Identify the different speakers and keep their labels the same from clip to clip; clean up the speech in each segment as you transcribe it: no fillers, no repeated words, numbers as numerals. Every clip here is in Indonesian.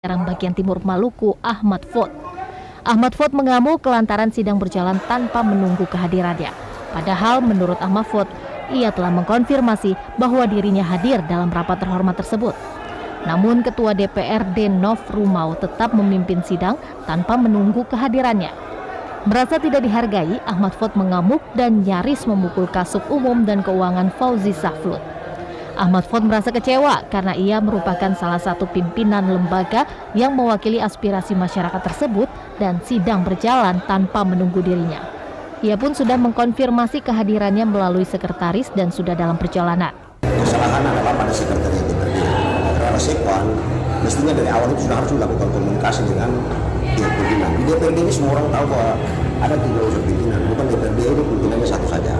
Speaker 1: bagian timur Maluku, Ahmad Fod. Ahmad Fod mengamuk lantaran sidang berjalan tanpa menunggu kehadirannya. Padahal menurut Ahmad Fod, ia telah mengkonfirmasi bahwa dirinya hadir dalam rapat terhormat tersebut. Namun Ketua DPRD Nov Rumau tetap memimpin sidang tanpa menunggu kehadirannya. Merasa tidak dihargai, Ahmad Fod mengamuk dan nyaris memukul Kasub Umum dan Keuangan Fauzi Saflut. Ahmad Fod merasa kecewa karena ia merupakan salah satu pimpinan lembaga yang mewakili aspirasi masyarakat tersebut dan sidang berjalan tanpa menunggu dirinya. Ia pun sudah mengkonfirmasi kehadirannya melalui sekretaris dan sudah dalam perjalanan.
Speaker 2: Kesalahan adalah pada sekretariat DPRD. Karena Sekwan mestinya dari awal itu sudah harus dilakukan komunikasi dengan pimpinan. Di DPRD ini semua orang tahu bahwa ada 3 unsur pimpinan, bukan DPRD ini pimpinannya satu saja.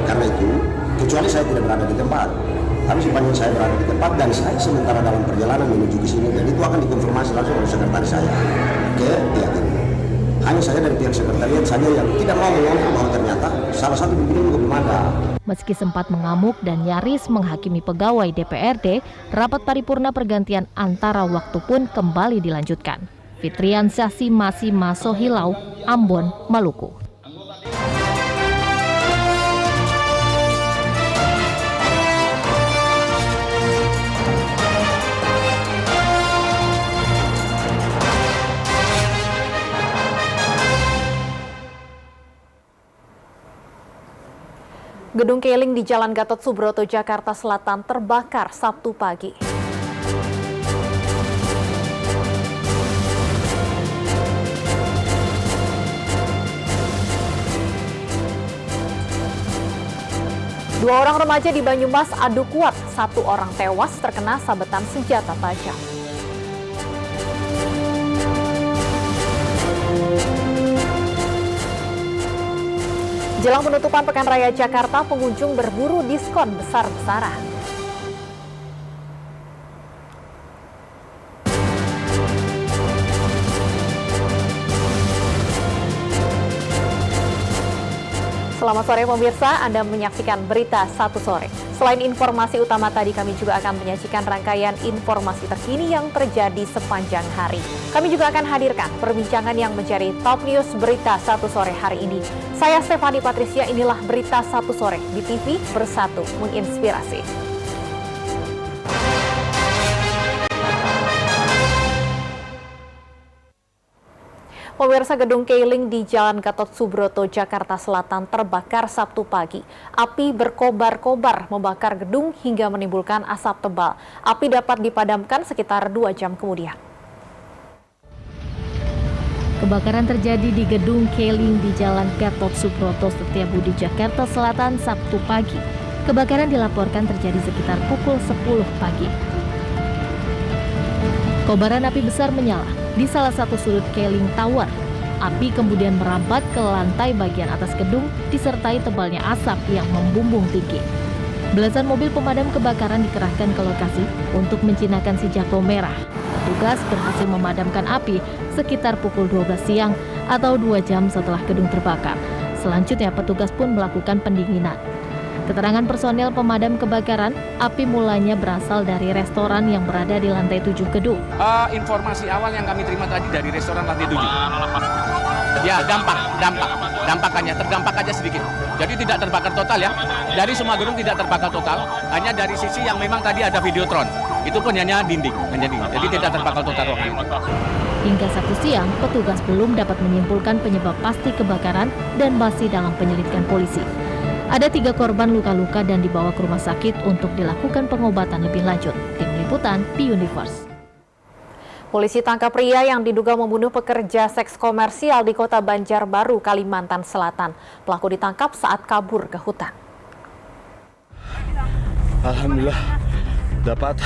Speaker 2: Karena itu, kecuali saya tidak berada di tempat. Tapi sepanjang saya berada di tempat dan saya sementara dalam perjalanan menuju ke sini, dan itu akan dikonfirmasi langsung oleh sekretaris saya ke pihak ini. Hanya saya dari pihak sekretariat saja yang tidak mau mengomong bahwa ternyata salah satu pimpinan juga belum ada.
Speaker 1: Meski sempat mengamuk dan nyaris menghakimi pegawai DPRD, rapat paripurna pergantian antara waktu pun kembali dilanjutkan. Fitriansyah Simasi Masohilau, Ambon, Maluku.
Speaker 3: Gedung Keling di Jalan Gatot Subroto, Jakarta Selatan terbakar Sabtu pagi. Dua orang remaja di Banyumas adu kuat, 1 orang tewas terkena sabetan senjata tajam. Jelang penutupan Pekan Raya Jakarta, pengunjung berburu diskon besar-besaran. Selamat sore pemirsa, Anda menyaksikan Berita 1 Sore. Selain informasi utama tadi, kami juga akan menyajikan rangkaian informasi terkini yang terjadi sepanjang hari. Kami juga akan hadirkan perbincangan yang menjadi top news Berita 1 Sore hari ini. Saya Stefani Patricia, inilah Berita 1 Sore di TV Bersatu Menginspirasi. Pemirsa, Gedung Keling di Jalan Gatot Subroto, Jakarta Selatan terbakar Sabtu pagi. Api berkobar-kobar membakar gedung hingga menimbulkan asap tebal. Api dapat dipadamkan sekitar 2 jam kemudian.
Speaker 1: Kebakaran terjadi di Gedung Keling di Jalan Gatot Subroto, Setiabudi, Jakarta Selatan Sabtu pagi. Kebakaran dilaporkan terjadi sekitar pukul 10 pagi. Kobaran api besar menyala di salah satu sudut Keling Tower. Api kemudian merambat ke lantai bagian atas gedung disertai tebalnya asap yang membumbung tinggi. Belasan mobil pemadam kebakaran dikerahkan ke lokasi untuk menjinakkan si jago merah. Petugas berhasil memadamkan api sekitar pukul 12 siang atau 2 jam setelah gedung terbakar. Selanjutnya petugas pun melakukan pendinginan. Keterangan personel pemadam kebakaran, api mulanya berasal dari restoran yang berada di lantai 7 gedung.
Speaker 4: Informasi awal yang kami terima tadi dari restoran lantai 7. Ya, dampak hanya terdampak aja sedikit. Jadi tidak terbakar total ya. Dari semua gedung tidak terbakar total, hanya dari sisi yang memang tadi ada videotron. Itu pun hanya dinding. Jadi tidak terbakar total ruangan.
Speaker 1: Hingga Sabtu siang, petugas belum dapat menyimpulkan penyebab pasti kebakaran dan masih dalam penyelidikan polisi. Ada 3 korban luka-luka dan dibawa ke rumah sakit untuk dilakukan pengobatan lebih lanjut. Tim Liputan B-Universe.
Speaker 3: Polisi tangkap pria yang diduga membunuh pekerja seks komersial di Kota Banjarbaru, Kalimantan Selatan. Pelaku ditangkap saat kabur ke hutan.
Speaker 5: Alhamdulillah dapat.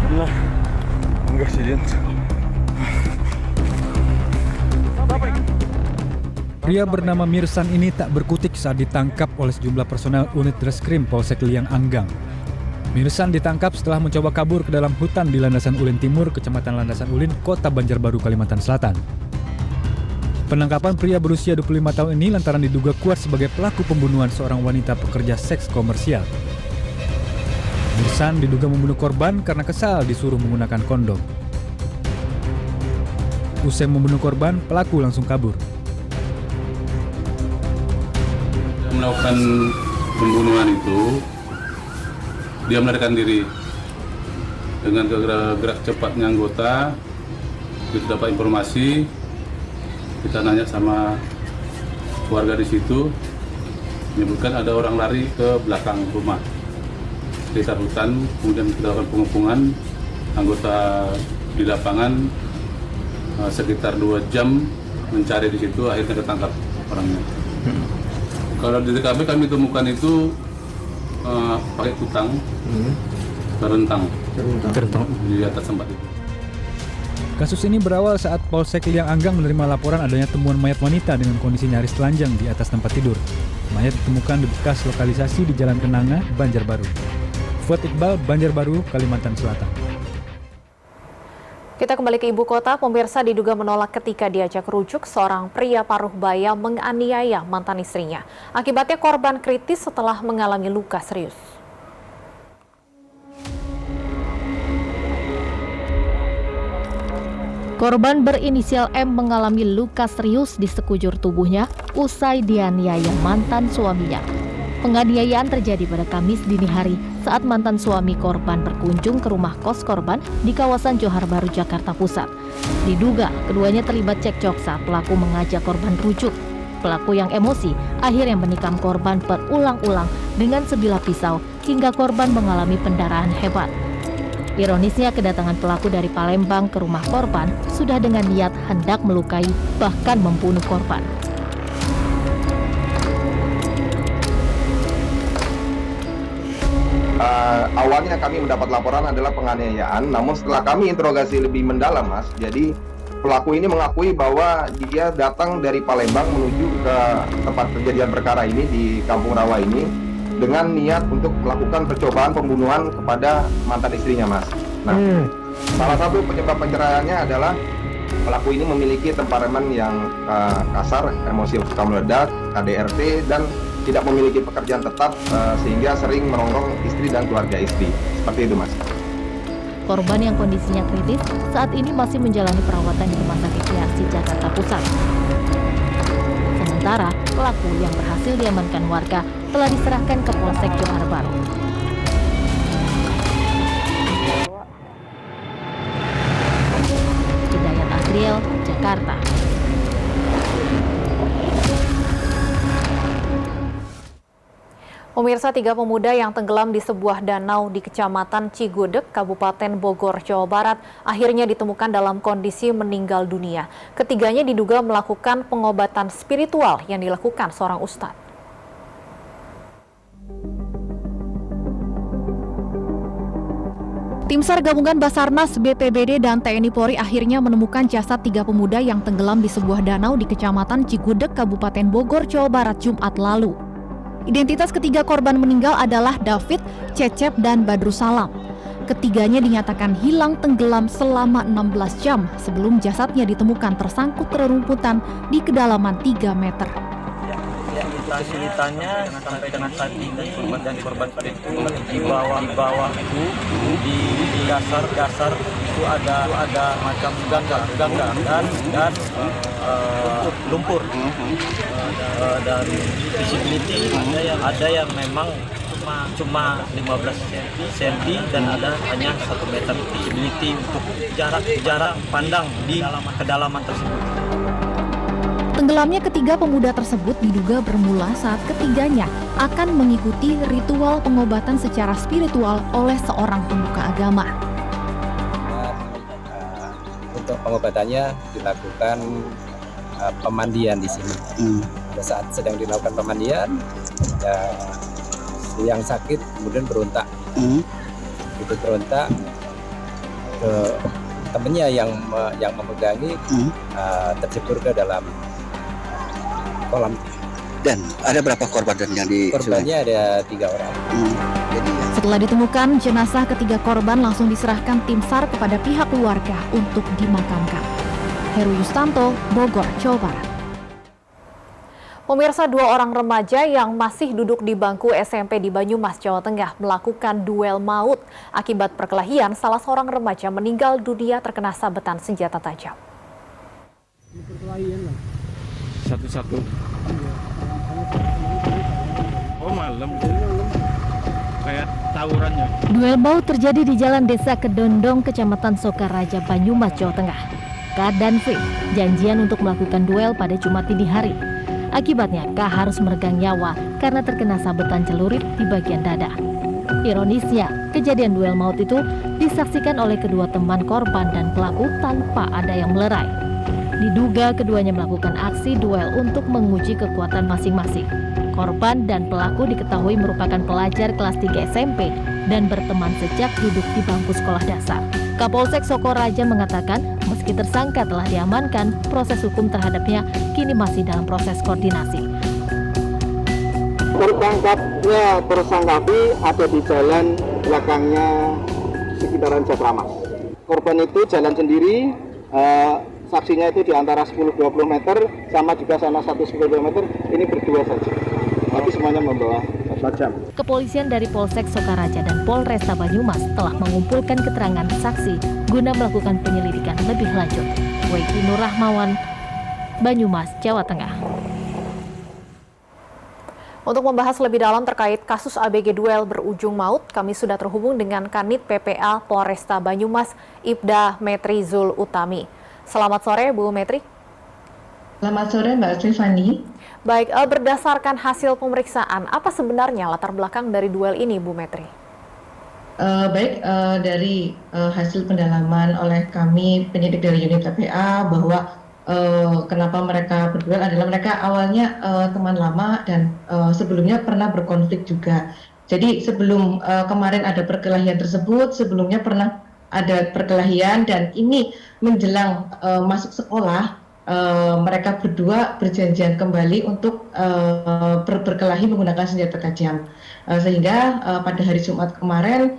Speaker 5: Alhamdulillah enggak sih.
Speaker 6: Pria bernama Mirsan ini tak berkutik saat ditangkap oleh sejumlah personel unit Reskrim Polsek Liang Anggang. Mirsan ditangkap setelah mencoba kabur ke dalam hutan di Landasan Ulin Timur, Kecamatan Landasan Ulin, Kota Banjarbaru, Kalimantan Selatan. Penangkapan pria berusia 25 tahun ini lantaran diduga kuat sebagai pelaku pembunuhan seorang wanita pekerja seks komersial. Mirsan diduga membunuh korban karena kesal disuruh menggunakan kondom. Usai membunuh korban, pelaku langsung kabur.
Speaker 7: Melakukan pembunuhan itu, dia melarikan diri. Dengan gerak cepatnya anggota, kita dapat informasi, kita nanya sama warga di situ, menyebutkan ada orang lari ke belakang rumah, sekitar hutan. Kemudian kita lakukan pengepungan, anggota di lapangan sekitar 2 jam mencari di situ, akhirnya ketangkap orangnya. Kalau di TKP kami temukan itu pakai kutang, terentang di atas tempat itu.
Speaker 6: Kasus ini berawal saat Polsek Liang Anggang menerima laporan adanya temuan mayat wanita dengan kondisi nyaris telanjang di atas tempat tidur. Mayat ditemukan di bekas lokalisasi di Jalan Kenanga, Banjarbaru. Fuad Iqbal, Banjarbaru, Kalimantan Selatan.
Speaker 3: Kita kembali ke ibu kota. Pemirsa, diduga menolak ketika diajak rujuk, seorang pria paruh baya menganiaya mantan istrinya. Akibatnya korban kritis setelah mengalami luka serius.
Speaker 1: Korban berinisial M mengalami luka serius di sekujur tubuhnya usai dianiaya mantan suaminya. Penganiayaan terjadi pada Kamis dini hari saat mantan suami korban berkunjung ke rumah kos korban di kawasan Johar Baru, Jakarta Pusat. Diduga keduanya terlibat cekcok saat pelaku mengajak korban rujuk. Pelaku yang emosi akhirnya menikam korban berulang-ulang dengan sebilah pisau hingga korban mengalami pendarahan hebat. Ironisnya, kedatangan pelaku dari Palembang ke rumah korban sudah dengan niat hendak melukai bahkan membunuh korban.
Speaker 8: Awalnya kami mendapat laporan adalah penganiayaan, namun setelah kami interogasi lebih mendalam, Mas, jadi pelaku ini mengakui bahwa dia datang dari Palembang menuju ke tempat kejadian perkara ini di Kampung Rawa ini dengan niat untuk melakukan percobaan pembunuhan kepada mantan istrinya, Mas. Nah, salah satu penyebab penceraiannya adalah pelaku ini memiliki temperamen yang kasar, emosi suka meledak, KDRT, dan tidak memiliki pekerjaan tetap sehingga sering merongrong istri dan keluarga istri. Seperti itu, Mas.
Speaker 1: Korban yang kondisinya kritis saat ini masih menjalani perawatan di Rumah Sakit PRC Jakarta Pusat. Sementara pelaku yang berhasil diamankan warga telah diserahkan ke Polsek Johar Baru. Hidayat Asriel, Jakarta.
Speaker 3: Pemirsa, 3 pemuda yang tenggelam di sebuah danau di Kecamatan Cigudeg, Kabupaten Bogor, Jawa Barat, akhirnya ditemukan dalam kondisi meninggal dunia. Ketiganya diduga melakukan pengobatan spiritual yang dilakukan seorang ustadz.
Speaker 9: Tim SAR gabungan Basarnas, BPBD, dan TNI Polri akhirnya menemukan jasad 3 pemuda yang tenggelam di sebuah danau di Kecamatan Cigudeg, Kabupaten Bogor, Jawa Barat, Jumat lalu. Identitas ketiga korban meninggal adalah David, Cecep, dan Badrussalam. Ketiganya dinyatakan hilang tenggelam selama 16 jam sebelum jasadnya ditemukan tersangkut rerumputan di kedalaman 3 meter.
Speaker 10: Kesulitannya sampai dengan saat ini dan korban itu di bawah itu di dasar itu ada macam gangga dan lumpur. Dari visibility ada yang memang cuma 15 cm dan ada hanya 1 meter visibility untuk jarak pandang di kedalaman tersebut.
Speaker 9: Tenggelamnya ketiga pemuda tersebut diduga bermula saat ketiganya akan mengikuti ritual pengobatan secara spiritual oleh seorang pemuka agama.
Speaker 11: Untuk pengobatannya dilakukan pemandian di sini. Pada saat sedang dilakukan pemandian, yang sakit kemudian berontak. Itu berontak ke temannya yang memegangi, terjebur ke dalam kolam.
Speaker 2: Dan ada berapa korban dan yang di
Speaker 11: korbannya ada 3 orang.
Speaker 9: Setelah ditemukan, jenazah ketiga korban langsung diserahkan tim SAR kepada pihak keluarga untuk dimakamkan. Heru Yustanto, Bogor, Jawa Barat.
Speaker 3: Pemirsa, 2 orang remaja yang masih duduk di bangku SMP di Banyumas, Jawa Tengah melakukan duel maut. Akibat perkelahian, salah seorang remaja meninggal dunia terkena sabetan senjata tajam.
Speaker 5: Satu-satu. Oh, malam. Kayak tawurannya.
Speaker 1: Duel maut terjadi di Jalan Desa Kedondong, Kecamatan Sokaraja, Banyumas, Jawa Tengah. K dan V janjian untuk melakukan duel pada Jumat dini hari. Akibatnya K harus meregang nyawa karena terkena sabetan celurit di bagian dada. Ironisnya, kejadian duel maut itu disaksikan oleh kedua teman korban dan pelaku tanpa ada yang melerai. Diduga keduanya melakukan aksi duel untuk menguji kekuatan masing-masing. Korban dan pelaku diketahui merupakan pelajar kelas 3 SMP dan berteman sejak duduk di bangku sekolah dasar. Kapolsek Sokaraja mengatakan meski tersangka telah diamankan, proses hukum terhadapnya kini masih dalam proses koordinasi.
Speaker 12: Tersangka B ada di jalan belakangnya sekitaran Jakramas. Korban itu jalan sendiri, saksinya itu di antara 10-20 meter, sama juga sana 1-10 meter, ini berdua saja. Tapi semuanya membawa tajam.
Speaker 1: Kepolisian dari Polsek Sokaraja dan Polresta Banyumas telah mengumpulkan keterangan saksi guna melakukan penyelidikan lebih lanjut. Weki Nur Rahmawan, Banyumas, Jawa Tengah.
Speaker 3: Untuk membahas lebih dalam terkait kasus ABG duel berujung maut, kami sudah terhubung dengan Kanit PPA Polresta Banyumas, Ibda Metri Zul Utami. Selamat sore, Bu Metri.
Speaker 13: Selamat sore, Mbak Tiffany.
Speaker 3: Baik, berdasarkan hasil pemeriksaan, apa sebenarnya latar belakang dari duel ini, Bu Metri?
Speaker 13: Dari hasil pendalaman oleh kami penyidik dari unit PPA bahwa kenapa mereka berduel adalah mereka awalnya teman lama dan sebelumnya pernah berkonflik juga. Jadi sebelum kemarin ada perkelahian tersebut, sebelumnya pernah ada perkelahian dan ini menjelang masuk sekolah, mereka berdua berjanjian kembali untuk berkelahi menggunakan senjata tajam. Sehingga pada hari Jumat kemarin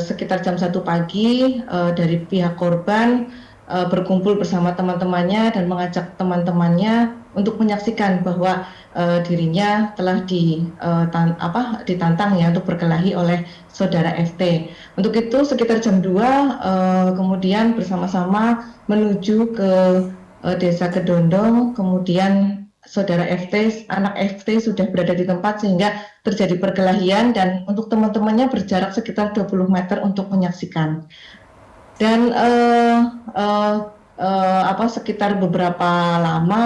Speaker 13: sekitar jam 1 pagi dari pihak korban berkumpul bersama teman-temannya dan mengajak teman-temannya untuk menyaksikan bahwa dirinya telah ditantang ya untuk berkelahi oleh saudara FT. Untuk itu sekitar jam 2 kemudian bersama-sama menuju ke Desa Kedondong, kemudian saudara FT, anak FT sudah berada di tempat sehingga terjadi perkelahian dan untuk teman-temannya berjarak sekitar 20 meter untuk menyaksikan. Dan sekitar beberapa lama,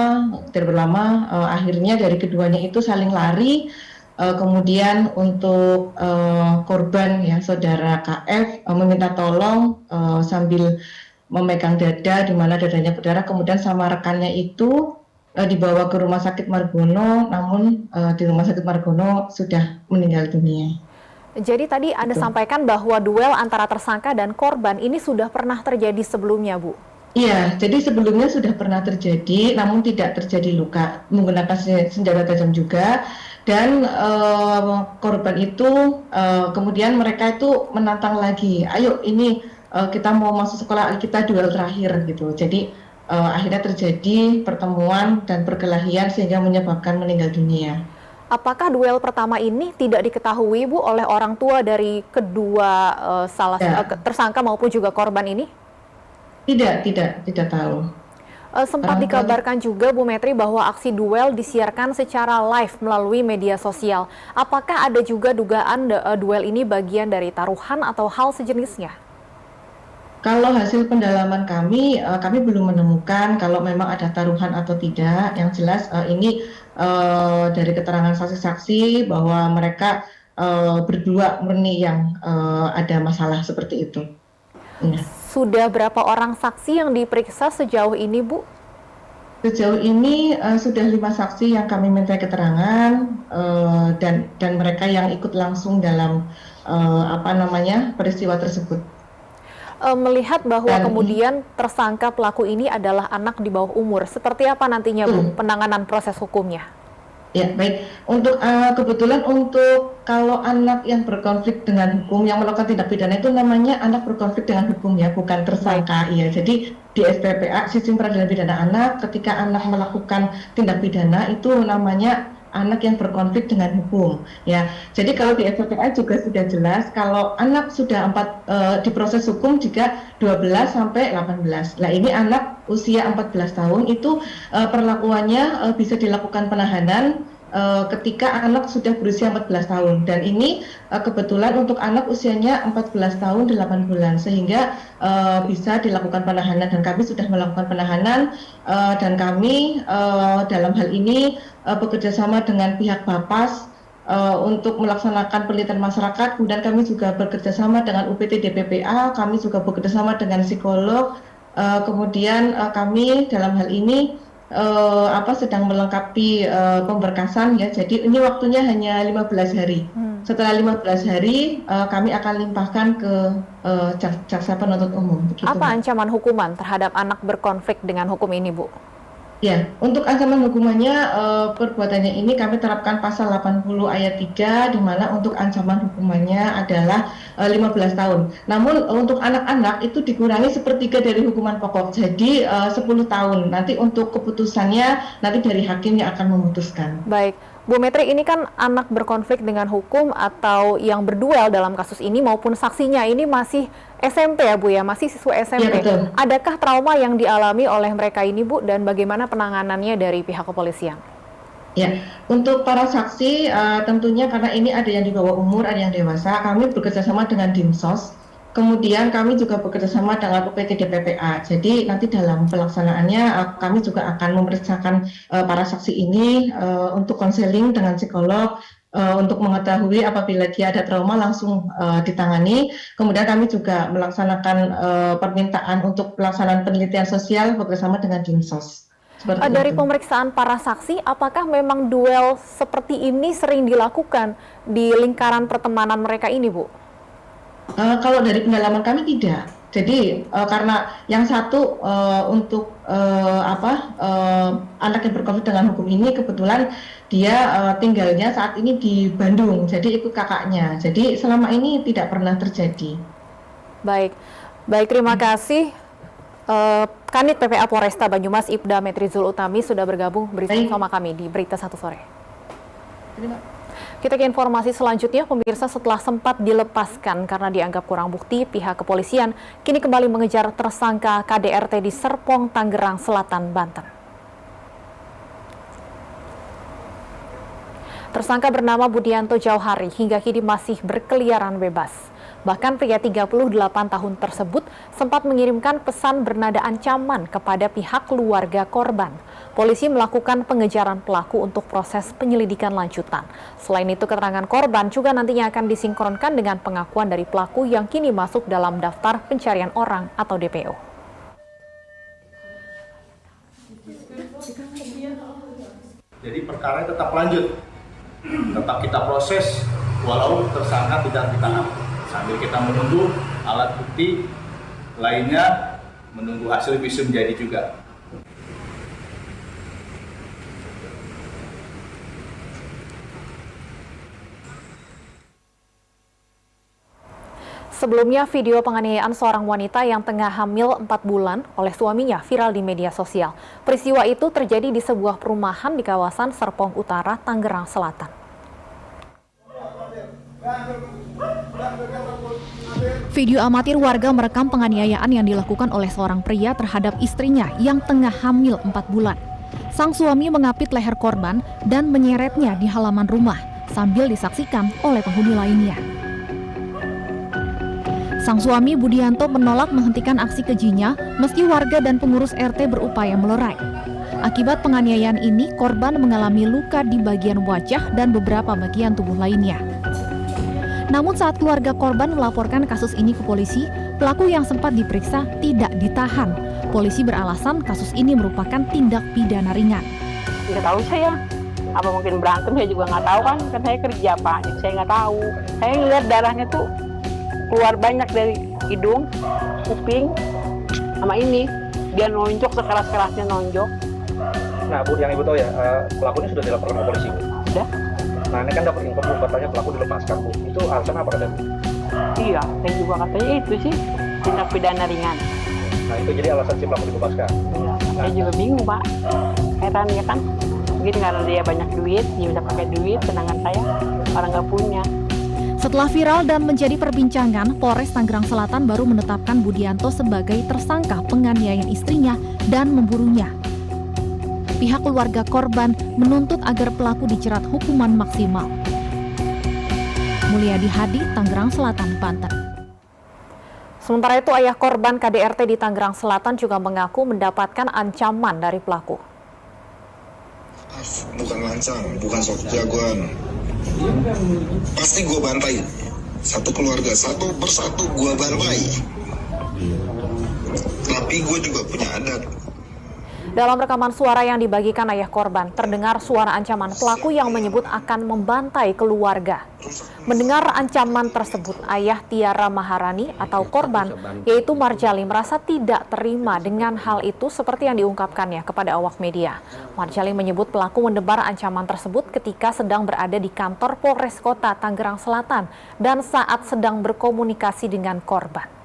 Speaker 13: akhirnya dari keduanya itu saling lari. Kemudian untuk korban ya saudara KF meminta tolong sambil memegang dada di mana dadanya berdarah, kemudian sama rekannya itu dibawa ke Rumah Sakit Margono, namun di Rumah Sakit Margono sudah meninggal dunia.
Speaker 3: Jadi tadi Anda sampaikan bahwa duel antara tersangka dan korban ini sudah pernah terjadi sebelumnya, Bu?
Speaker 13: Iya, jadi sebelumnya sudah pernah terjadi, namun tidak terjadi luka, menggunakan senjata tajam juga. Dan korban itu kemudian mereka itu menantang lagi, ayo ini kita mau masuk sekolah, kita duel terakhir gitu. Jadi akhirnya terjadi pertemuan dan perkelahian sehingga menyebabkan meninggal dunia.
Speaker 3: Apakah duel pertama ini tidak diketahui, Bu, oleh orang tua dari kedua tersangka maupun juga korban ini? Tidak tahu. Sempat dikabarkan juga, Bu Metri, bahwa aksi duel disiarkan secara live melalui media sosial. Apakah ada juga dugaan duel ini bagian dari taruhan atau hal sejenisnya?
Speaker 13: Kalau hasil pendalaman kami belum menemukan kalau memang ada taruhan atau tidak. Yang jelas ini dari keterangan saksi-saksi bahwa mereka berdua murni yang ada masalah seperti itu. Ya.
Speaker 3: Sudah berapa orang saksi yang diperiksa sejauh ini, Bu?
Speaker 13: Sejauh ini sudah 5 saksi yang kami minta keterangan dan mereka yang ikut langsung dalam peristiwa tersebut.
Speaker 3: Melihat bahwa kemudian tersangka pelaku ini adalah anak di bawah umur, seperti apa nantinya, Bu, penanganan proses hukumnya?
Speaker 13: Ya, baik. Untuk kebetulan untuk kalau anak yang berkonflik dengan hukum yang melakukan tindak pidana itu namanya anak berkonflik dengan hukum ya, bukan tersangka ya. Jadi di SPPA, Sistem Peradilan Pidana Anak, ketika anak melakukan tindak pidana itu namanya anak yang berkonflik dengan hukum ya. Jadi kalau di SPPA juga sudah jelas kalau anak sudah diproses hukum jika 12 sampai 18. Nah, ini anak usia 14 tahun itu perlakuannya bisa dilakukan penahanan ketika anak sudah berusia 14 tahun dan ini kebetulan untuk anak usianya 14 tahun 8 bulan sehingga bisa dilakukan penahanan dan kami sudah melakukan penahanan dan kami dalam hal ini bekerja sama dengan pihak Bapas untuk melaksanakan penelitian masyarakat, kemudian kami juga bekerja sama dengan UPT DPPA, kami juga bekerja sama dengan psikolog, kemudian kami dalam hal ini sedang melengkapi pemberkasan ya. Jadi ini waktunya hanya 15 hari. Setelah 15 hari kami akan limpahkan ke jaksa penuntut umum. Begitu,
Speaker 3: apa ancaman hukuman terhadap anak berkonflik dengan hukum ini, Bu?
Speaker 13: Ya, untuk ancaman hukumannya perbuatannya ini kami terapkan pasal 80 ayat 3 di mana untuk ancaman hukumannya adalah 15 tahun. Namun untuk anak-anak itu dikurangi sepertiga dari hukuman pokok. Jadi 10 tahun. Nanti untuk keputusannya nanti dari hakim yang akan memutuskan.
Speaker 3: Baik. Bu Metri, ini kan anak berkonflik dengan hukum atau yang berduel dalam kasus ini maupun saksinya ini masih SMP ya Bu ya, masih siswa SMP. Ya, betul. Adakah trauma yang dialami oleh mereka ini Bu dan bagaimana penanganannya dari pihak kepolisian?
Speaker 13: Ya, untuk para saksi tentunya karena ini ada yang di bawah umur, ada yang dewasa, kami bekerjasama dengan Dinsos. Kemudian kami juga bekerjasama dengan UPT DPPA. Jadi nanti dalam pelaksanaannya kami juga akan memeriksakan para saksi ini untuk konseling dengan psikolog untuk mengetahui apabila dia ada trauma langsung ditangani. Kemudian kami juga melaksanakan permintaan untuk pelaksanaan penelitian sosial bekerjasama dengan Dinsos.
Speaker 3: Dari pemeriksaan para saksi, apakah memang duel seperti ini sering dilakukan di lingkaran pertemanan mereka ini, Bu?
Speaker 13: Kalau dari pendalaman kami tidak. Jadi karena yang satu untuk anak yang berkonflik dengan hukum ini kebetulan dia tinggalnya saat ini di Bandung, jadi ikut kakaknya. Jadi selama ini tidak pernah terjadi.
Speaker 3: Baik, terima kasih. Kanit PPA Polresta Banyumas Ibda Metrizul Utami sudah bergabung bersama kami di Berita Satu Sore. Kita ke informasi selanjutnya, pemirsa. Setelah sempat dilepaskan karena dianggap kurang bukti, pihak kepolisian kini kembali mengejar tersangka KDRT di Serpong, Tangerang Selatan, Banten. Tersangka bernama Budianto Jauhari hingga kini masih berkeliaran bebas. Bahkan pria 38 tahun tersebut sempat mengirimkan pesan bernada ancaman kepada pihak keluarga korban. Polisi melakukan pengejaran pelaku untuk proses penyelidikan lanjutan. Selain itu, keterangan korban juga nantinya akan disinkronkan dengan pengakuan dari pelaku yang kini masuk dalam daftar pencarian orang atau DPO.
Speaker 14: Jadi perkara tetap lanjut, tetap kita proses walau tersangka tidak ditahan. Sambil kita menunggu alat bukti lainnya, menunggu hasil visum jadi juga.
Speaker 3: Sebelumnya, video penganiayaan seorang wanita yang tengah hamil 4 bulan oleh suaminya viral di media sosial. Peristiwa itu terjadi di sebuah perumahan di kawasan Serpong Utara, Tangerang Selatan.
Speaker 9: Video amatir warga merekam penganiayaan yang dilakukan oleh seorang pria terhadap istrinya yang tengah hamil 4 bulan. Sang suami mengapit leher korban dan menyeretnya di halaman rumah sambil disaksikan oleh penghuni lainnya. Sang suami Budianto menolak menghentikan aksi kejinya meski warga dan pengurus RT berupaya melerai. Akibat penganiayaan ini, korban mengalami luka di bagian wajah dan beberapa bagian tubuh lainnya. Namun saat keluarga korban melaporkan kasus ini ke polisi, pelaku yang sempat diperiksa tidak ditahan. Polisi beralasan kasus ini merupakan tindak pidana ringan.
Speaker 15: Nggak tahu saya, apa mungkin berantem saya juga nggak tahu kan saya kerja Pak, jadi saya nggak tahu. Saya ngeliat darahnya tuh keluar banyak dari hidung, kuping, sama ini. Dia nonjok, sekeras-kerasnya nonjok.
Speaker 16: Nah Bu, yang Ibu tahu ya, pelaku ini sudah dilaporkan ke polisi Bu?
Speaker 15: Sudah.
Speaker 16: Nah ini kan dapat info Bu, katanya pelaku dilepaskan Bu. Itu alasan apa katanya Bu?
Speaker 15: Iya, saya juga katanya itu sih tindak pidana ringan.
Speaker 16: Nah itu jadi alasan si pelaku dilepaskan?
Speaker 15: Iya, saya juga bingung Pak. Heran ya kan, mungkin karena dia banyak duit, dia bisa pakai duit, sedangkan saya orang nggak punya.
Speaker 9: Setelah viral dan menjadi perbincangan, Polres Tangerang Selatan baru menetapkan Budianto sebagai tersangka penganiayaan istrinya dan memburunya. Pihak keluarga korban menuntut agar pelaku dijerat hukuman maksimal. Mulyadi Hadi, Tangerang Selatan, Banten.
Speaker 3: Sementara itu, ayah korban KDRT di Tangerang Selatan juga mengaku mendapatkan ancaman dari pelaku.
Speaker 17: Bukan lancang, bukan sok jagoan. Pasti gue bantai. Satu keluarga, satu persatu gue bantai. Tapi gue juga punya adat.
Speaker 3: Dalam rekaman suara yang dibagikan ayah korban, terdengar suara ancaman pelaku yang menyebut akan membantai keluarga. Mendengar ancaman tersebut, ayah Tiara Maharani atau korban, yaitu Marjali, merasa tidak terima dengan hal itu seperti yang diungkapkannya kepada awak media. Marjali menyebut pelaku menebar ancaman tersebut ketika sedang berada di kantor Polres Kota Tangerang Selatan dan saat sedang berkomunikasi dengan korban.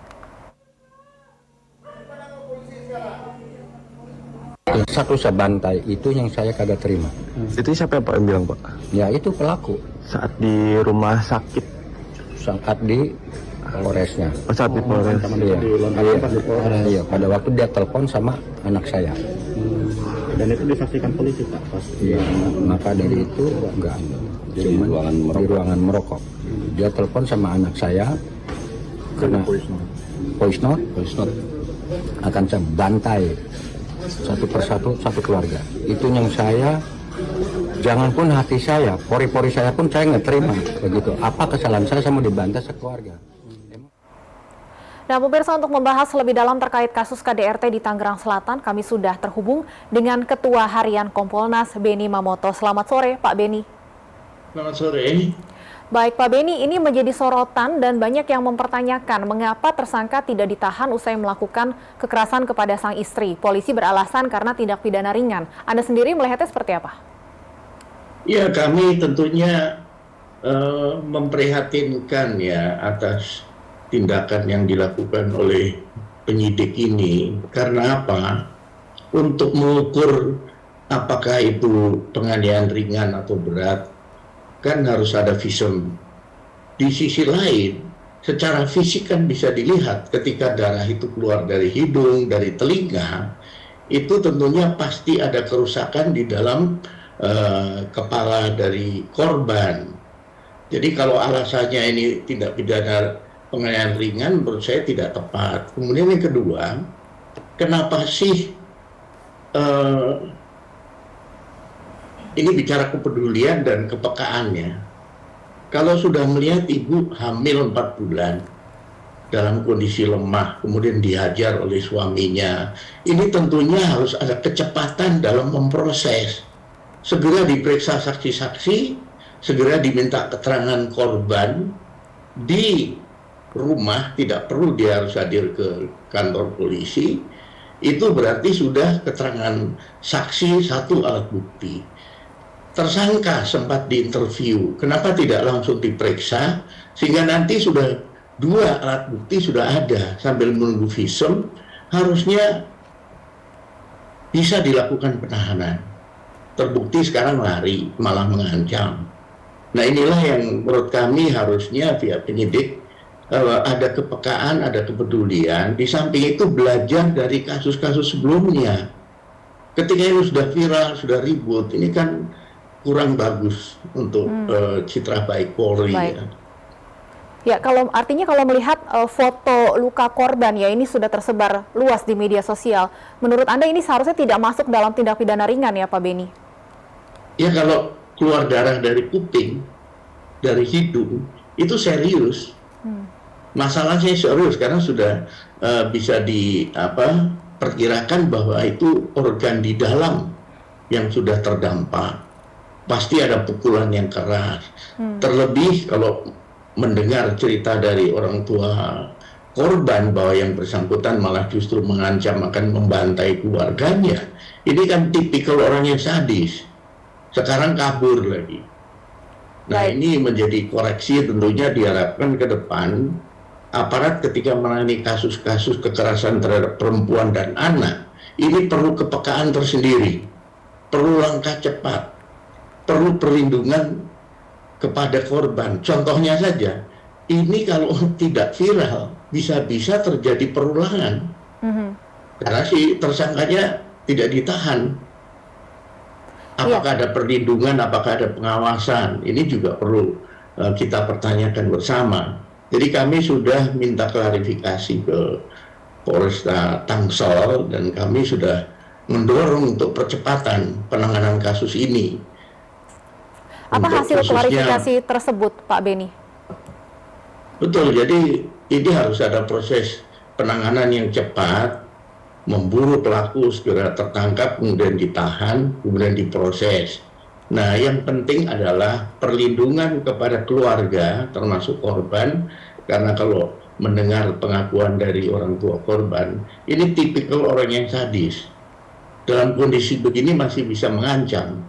Speaker 18: Satu saya bantai, itu yang saya kagak terima.
Speaker 19: Itu siapa yang bilang Pak?
Speaker 18: Ya itu pelaku.
Speaker 19: Saat di rumah sakit?
Speaker 18: Saat di Polresnya.
Speaker 19: Saat di Polres?
Speaker 18: Iya, pada waktu dia telepon sama anak saya.
Speaker 19: Dan itu disaksikan polisi Pak?
Speaker 18: Iya, maka dari itu enggak. Cuma di ruangan merokok. Dia telepon sama anak saya, karena voice note akan saya bantai satu persatu, satu keluarga. Itu yang saya, jangan pun hati saya, pori-pori saya pun saya nggak terima begitu. Apa kesalahan saya mau dibantai sekeluarga.
Speaker 3: Nah, pemirsa, untuk membahas lebih dalam terkait kasus KDRT di Tangerang Selatan, kami sudah terhubung dengan Ketua Harian Kompolnas, Beni Mamoto. Selamat sore, Pak Beni.
Speaker 20: Selamat sore.
Speaker 3: Baik, Pak Beni, ini menjadi sorotan dan banyak yang mempertanyakan mengapa tersangka tidak ditahan usai melakukan kekerasan kepada sang istri. Polisi beralasan karena tindak pidana ringan. Anda sendiri melihatnya seperti apa?
Speaker 20: Ya, kami tentunya memprihatinkan ya atas tindakan yang dilakukan oleh penyidik ini. Karena apa? Untuk mengukur apakah itu penganiayaan ringan atau berat, kan harus ada visum. Di sisi lain, secara fisik kan bisa dilihat ketika darah itu keluar dari hidung, dari telinga, itu tentunya pasti ada kerusakan di dalam kepala dari korban. Jadi kalau alasannya ini tindak pidana penganiayaan ringan, menurut saya tidak tepat. Kemudian yang kedua, kenapa sih ini bicara kepedulian dan kepekaannya. Kalau sudah melihat ibu hamil 4 bulan dalam kondisi lemah, kemudian dihajar oleh suaminya, ini tentunya harus ada kecepatan dalam memproses. Segera diperiksa saksi-saksi, segera diminta keterangan korban di rumah, tidak perlu dia harus hadir ke kantor polisi. Itu berarti sudah keterangan saksi, satu alat bukti. Tersangka sempat diinterview, kenapa tidak langsung diperiksa, sehingga nanti sudah 2 alat bukti sudah ada, sambil menunggu visum, harusnya bisa dilakukan penahanan. Terbukti sekarang lari, malah mengancam. Nah inilah yang menurut kami harusnya pihak penyidik ada kepekaan, ada kepedulian, di samping itu belajar dari kasus-kasus sebelumnya. Ketika ini sudah viral, sudah ribut, ini kan kurang bagus untuk citra baik Polri.
Speaker 3: Baik. Ya, artinya kalau melihat foto luka korban ya ini sudah tersebar luas di media sosial. Menurut Anda ini seharusnya tidak masuk dalam tindak pidana ringan ya Pak Beni?
Speaker 20: Ya kalau keluar darah dari kuping, dari hidung, itu serius. Masalahnya serius karena sudah bisa diperkirakan bahwa itu organ di dalam yang sudah terdampak. Pasti ada pukulan yang keras. Terlebih kalau mendengar cerita dari orang tua korban bahwa yang bersangkutan malah justru mengancam akan membantai keluarganya. Ini kan tipikal orang yang sadis. Sekarang kabur lagi. Nah, ini menjadi koreksi tentunya diharapkan ke depan aparat ketika menangani kasus-kasus kekerasan terhadap perempuan dan anak ini perlu kepekaan tersendiri, perlu langkah cepat, perlu perlindungan kepada korban. Contohnya saja, ini kalau tidak viral bisa-bisa terjadi perulangan karena si tersangkanya tidak ditahan. Apakah ada perlindungan, apakah ada pengawasan? Ini juga perlu kita pertanyakan bersama. Jadi kami sudah minta klarifikasi ke Polresta Tangsel dan kami sudah mendorong untuk percepatan penanganan kasus ini.
Speaker 3: Apa hasil klarifikasi tersebut, Pak Beni?
Speaker 20: Betul, jadi ini harus ada proses penanganan yang cepat, memburu pelaku segera tertangkap, kemudian ditahan, kemudian diproses. Nah, yang penting adalah perlindungan kepada keluarga, termasuk korban, karena kalau mendengar pengakuan dari orang tua korban, ini tipikal orang yang sadis. Dalam kondisi begini masih bisa mengancam.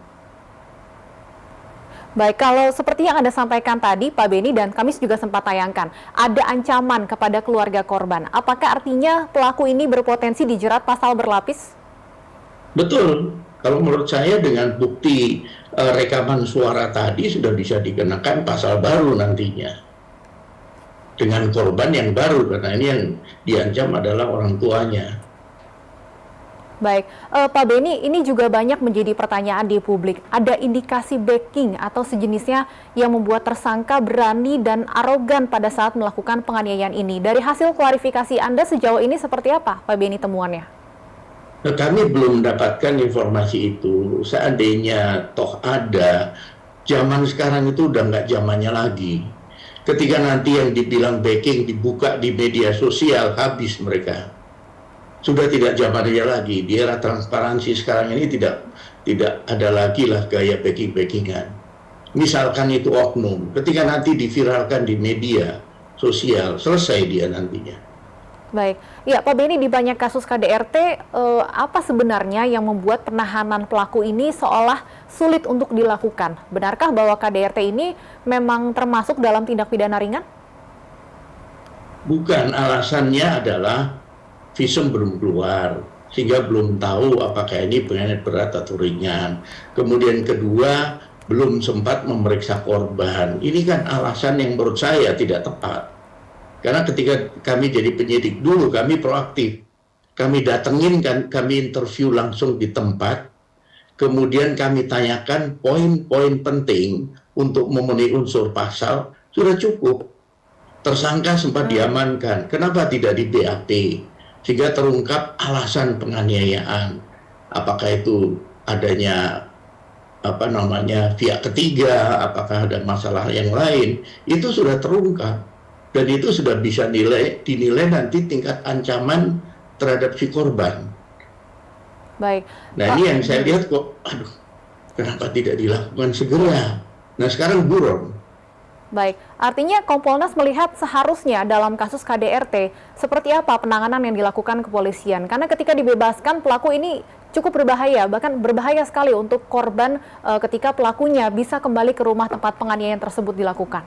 Speaker 3: Baik, kalau seperti yang Anda sampaikan tadi, Pak Beni, dan kami juga sempat tayangkan, ada ancaman kepada keluarga korban. Apakah artinya pelaku ini berpotensi dijerat pasal berlapis?
Speaker 20: Betul. Kalau menurut saya dengan bukti rekaman suara tadi sudah bisa dikenakan pasal baru nantinya. Dengan korban yang baru, karena ini yang diancam adalah orang tuanya.
Speaker 3: Baik, Pak Beni, ini juga banyak menjadi pertanyaan di publik. Ada indikasi backing atau sejenisnya yang membuat tersangka berani dan arogan pada saat melakukan penganiayaan ini. Dari hasil klarifikasi Anda sejauh ini seperti apa, Pak Beni, temuannya?
Speaker 20: Nah, kami belum mendapatkan informasi itu. Seandainya toh ada, zaman sekarang itu udah nggak zamannya lagi. Ketika nanti yang dibilang backing dibuka di media sosial, habis mereka. Sudah tidak zamannya lagi. Di era transparansi sekarang ini tidak ada lagi lah gaya backing-backingan. Misalkan itu oknum, ketika nanti diviralkan di media sosial, selesai dia nantinya.
Speaker 3: Baik, ya Pak Beni, di banyak kasus KDRT, apa sebenarnya yang membuat penahanan pelaku ini seolah sulit untuk dilakukan? Benarkah bahwa KDRT ini memang termasuk dalam tindak pidana ringan?
Speaker 20: Bukan, alasannya adalah visum belum keluar, sehingga belum tahu apakah ini penganiayaan berat atau ringan. Kemudian kedua, belum sempat memeriksa korban. Ini kan alasan yang menurut saya tidak tepat. Karena ketika kami jadi penyidik dulu, kami proaktif. Kami datengin, kami interview langsung di tempat. Kemudian kami tanyakan poin-poin penting untuk memenuhi unsur pasal, sudah cukup. Tersangka sempat diamankan. Kenapa tidak di BAP? Sehingga terungkap alasan penganiayaan. Apakah itu adanya pihak ketiga, apakah ada masalah yang lain, itu sudah terungkap. Dan itu sudah bisa dinilai nanti tingkat ancaman terhadap si korban.
Speaker 3: Baik.
Speaker 20: Nah, ini yang saya lihat kok, aduh, kenapa tidak dilakukan segera? Nah, sekarang buron.
Speaker 3: Baik, artinya Kompolnas melihat seharusnya dalam kasus KDRT seperti apa penanganan yang dilakukan kepolisian? Karena ketika dibebaskan pelaku ini cukup berbahaya, bahkan berbahaya sekali untuk korban ketika pelakunya bisa kembali ke rumah tempat penganiayaan tersebut dilakukan.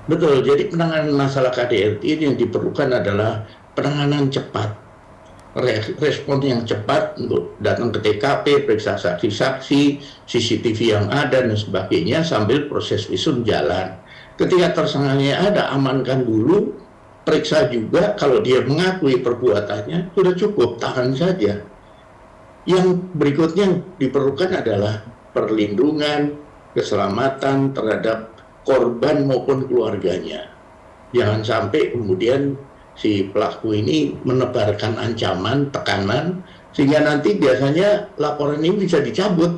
Speaker 20: Betul, jadi penanganan masalah KDRT ini yang diperlukan adalah penanganan cepat. Respon yang cepat untuk datang ke TKP, periksa saksi-saksi, CCTV yang ada dan sebagainya sambil proses visum jalan. Ketika tersangkanya ada, amankan dulu, periksa juga, kalau dia mengakui perbuatannya sudah cukup, tahan saja. Yang berikutnya diperlukan adalah perlindungan, keselamatan terhadap korban maupun keluarganya. Jangan sampai kemudian si pelaku ini menebarkan ancaman, tekanan, sehingga nanti biasanya laporan ini bisa dicabut.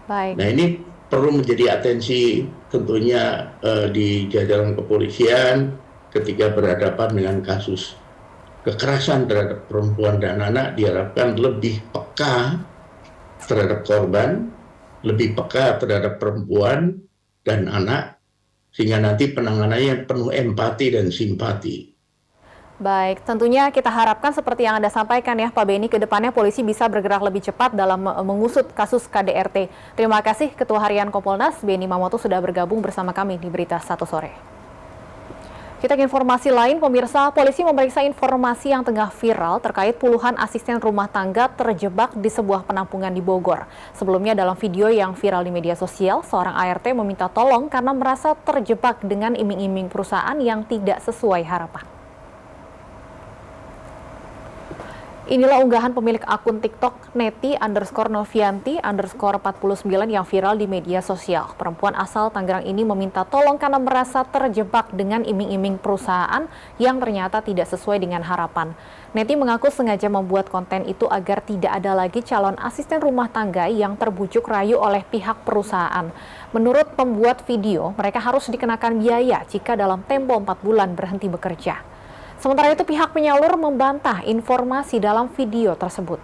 Speaker 3: Baik.
Speaker 20: Nah, ini perlu menjadi atensi tentunya di jajaran kepolisian ketika berhadapan dengan kasus kekerasan terhadap perempuan dan anak, diharapkan lebih peka terhadap korban, lebih peka terhadap perempuan dan anak, sehingga nanti penanganannya penuh empati dan simpati.
Speaker 3: Baik, tentunya kita harapkan seperti yang Anda sampaikan ya Pak Beni, ke depannya polisi bisa bergerak lebih cepat dalam mengusut kasus KDRT. Terima kasih Ketua Harian Kompolnas Beni Mamoto sudah bergabung bersama kami di Berita 1 Sore. Kita ke informasi lain, pemirsa, polisi memeriksa informasi yang tengah viral terkait puluhan asisten rumah tangga terjebak di sebuah penampungan di Bogor. Sebelumnya dalam video yang viral di media sosial, seorang ART meminta tolong karena merasa terjebak dengan iming-iming perusahaan yang tidak sesuai harapan. Inilah unggahan pemilik akun TikTok Neti_Novianti_49 yang viral di media sosial. Perempuan asal Tangerang ini meminta tolong karena merasa terjebak dengan iming-iming perusahaan yang ternyata tidak sesuai dengan harapan. Neti mengaku sengaja membuat konten itu agar tidak ada lagi calon asisten rumah tangga yang terbujuk rayu oleh pihak perusahaan. Menurut pembuat video, mereka harus dikenakan biaya jika dalam tempo 4 bulan berhenti bekerja. Sementara itu pihak penyalur membantah informasi dalam video tersebut.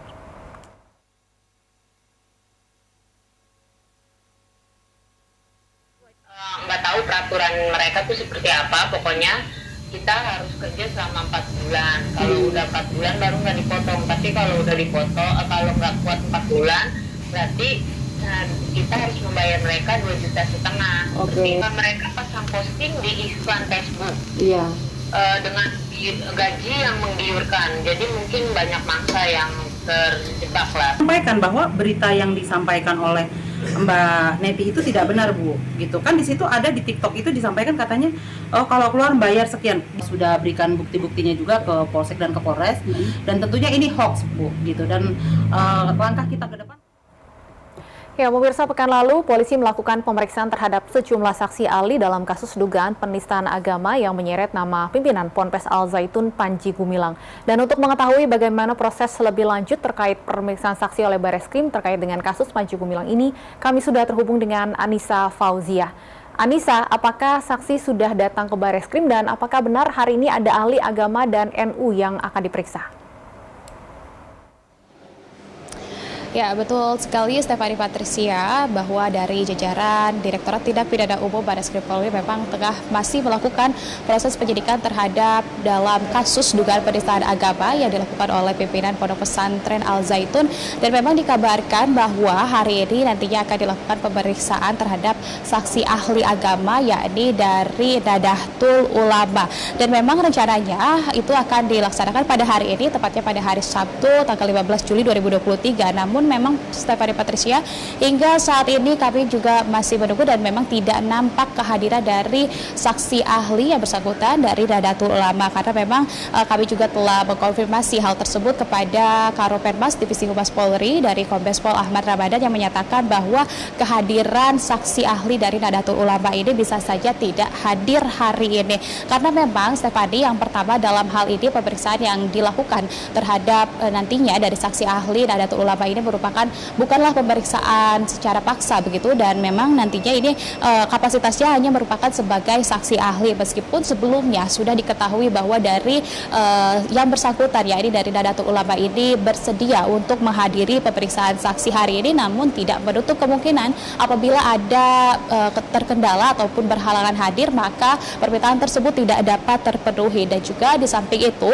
Speaker 21: Nggak tahu peraturan mereka tuh seperti apa, pokoknya kita harus kerja selama 4 bulan. Kalau udah 4 bulan baru nggak dipotong, tapi kalau udah dipotong, kalau nggak kuat 4 bulan, berarti kita harus membayar mereka 2,5 juta. Ketika mereka pasang posting di iklan Facebook. Iya. Dengan gaji yang menggiurkan, jadi mungkin banyak mangsa yang terjebak lah.
Speaker 22: Sampaikan bahwa berita yang disampaikan oleh Mbak Neti itu tidak benar, Bu. Gitu kan di situ ada di TikTok itu disampaikan katanya kalau keluar bayar sekian. Sudah berikan bukti-buktinya juga ke Polsek dan ke Polres dan tentunya ini hoax, Bu. Gitu dan langkah kita ke depan.
Speaker 3: Ya, pemirsa, pekan lalu polisi melakukan pemeriksaan terhadap sejumlah saksi ahli dalam kasus dugaan penistaan agama yang menyeret nama pimpinan Ponpes Al Zaitun Panji Gumilang. Dan untuk mengetahui bagaimana proses lebih lanjut terkait pemeriksaan saksi oleh Bareskrim terkait dengan kasus Panji Gumilang ini, kami sudah terhubung dengan Anissa Fauziah. Anissa, apakah saksi sudah datang ke Bareskrim dan apakah benar hari ini ada ahli agama dan NU yang akan diperiksa?
Speaker 23: Ya, betul sekali Stephanie Patricia, bahwa dari jajaran Direktorat Tindak Pidana Umum Bareskrim Polri memang tengah masih melakukan proses penyidikan terhadap dalam kasus dugaan penistaan agama yang dilakukan oleh pimpinan Pondok Pesantren Al Zaitun, dan memang dikabarkan bahwa hari ini nantinya akan dilakukan pemeriksaan terhadap saksi ahli agama yakni dari Nahdlatul Ulama, dan memang rencananya itu akan dilaksanakan pada hari ini, tepatnya pada hari Sabtu tanggal 15 Juli 2023. Namun memang Stephanie Patricia, hingga saat ini kami juga masih menunggu dan memang tidak nampak kehadiran dari saksi ahli yang bersangkutan dari Nahdlatul Ulama, karena memang kami juga telah mengkonfirmasi hal tersebut kepada Karopenmas Divisi Humas Polri dari Kombes Pol Ahmad Ramadan yang menyatakan bahwa kehadiran saksi ahli dari Nahdlatul Ulama ini bisa saja tidak hadir hari ini, karena memang Stephanie, yang pertama dalam hal ini pemeriksaan yang dilakukan terhadap nantinya dari saksi ahli Nahdlatul Ulama ini merupakan bukanlah pemeriksaan secara paksa begitu, dan memang nantinya ini kapasitasnya hanya merupakan sebagai saksi ahli, meskipun sebelumnya sudah diketahui bahwa dari yang bersangkutan ya ini dari Nahdlatul Ulama ini bersedia untuk menghadiri pemeriksaan saksi hari ini, namun tidak menutup kemungkinan apabila ada terkendala ataupun berhalangan hadir maka permintaan tersebut tidak dapat terpenuhi. Dan juga di samping itu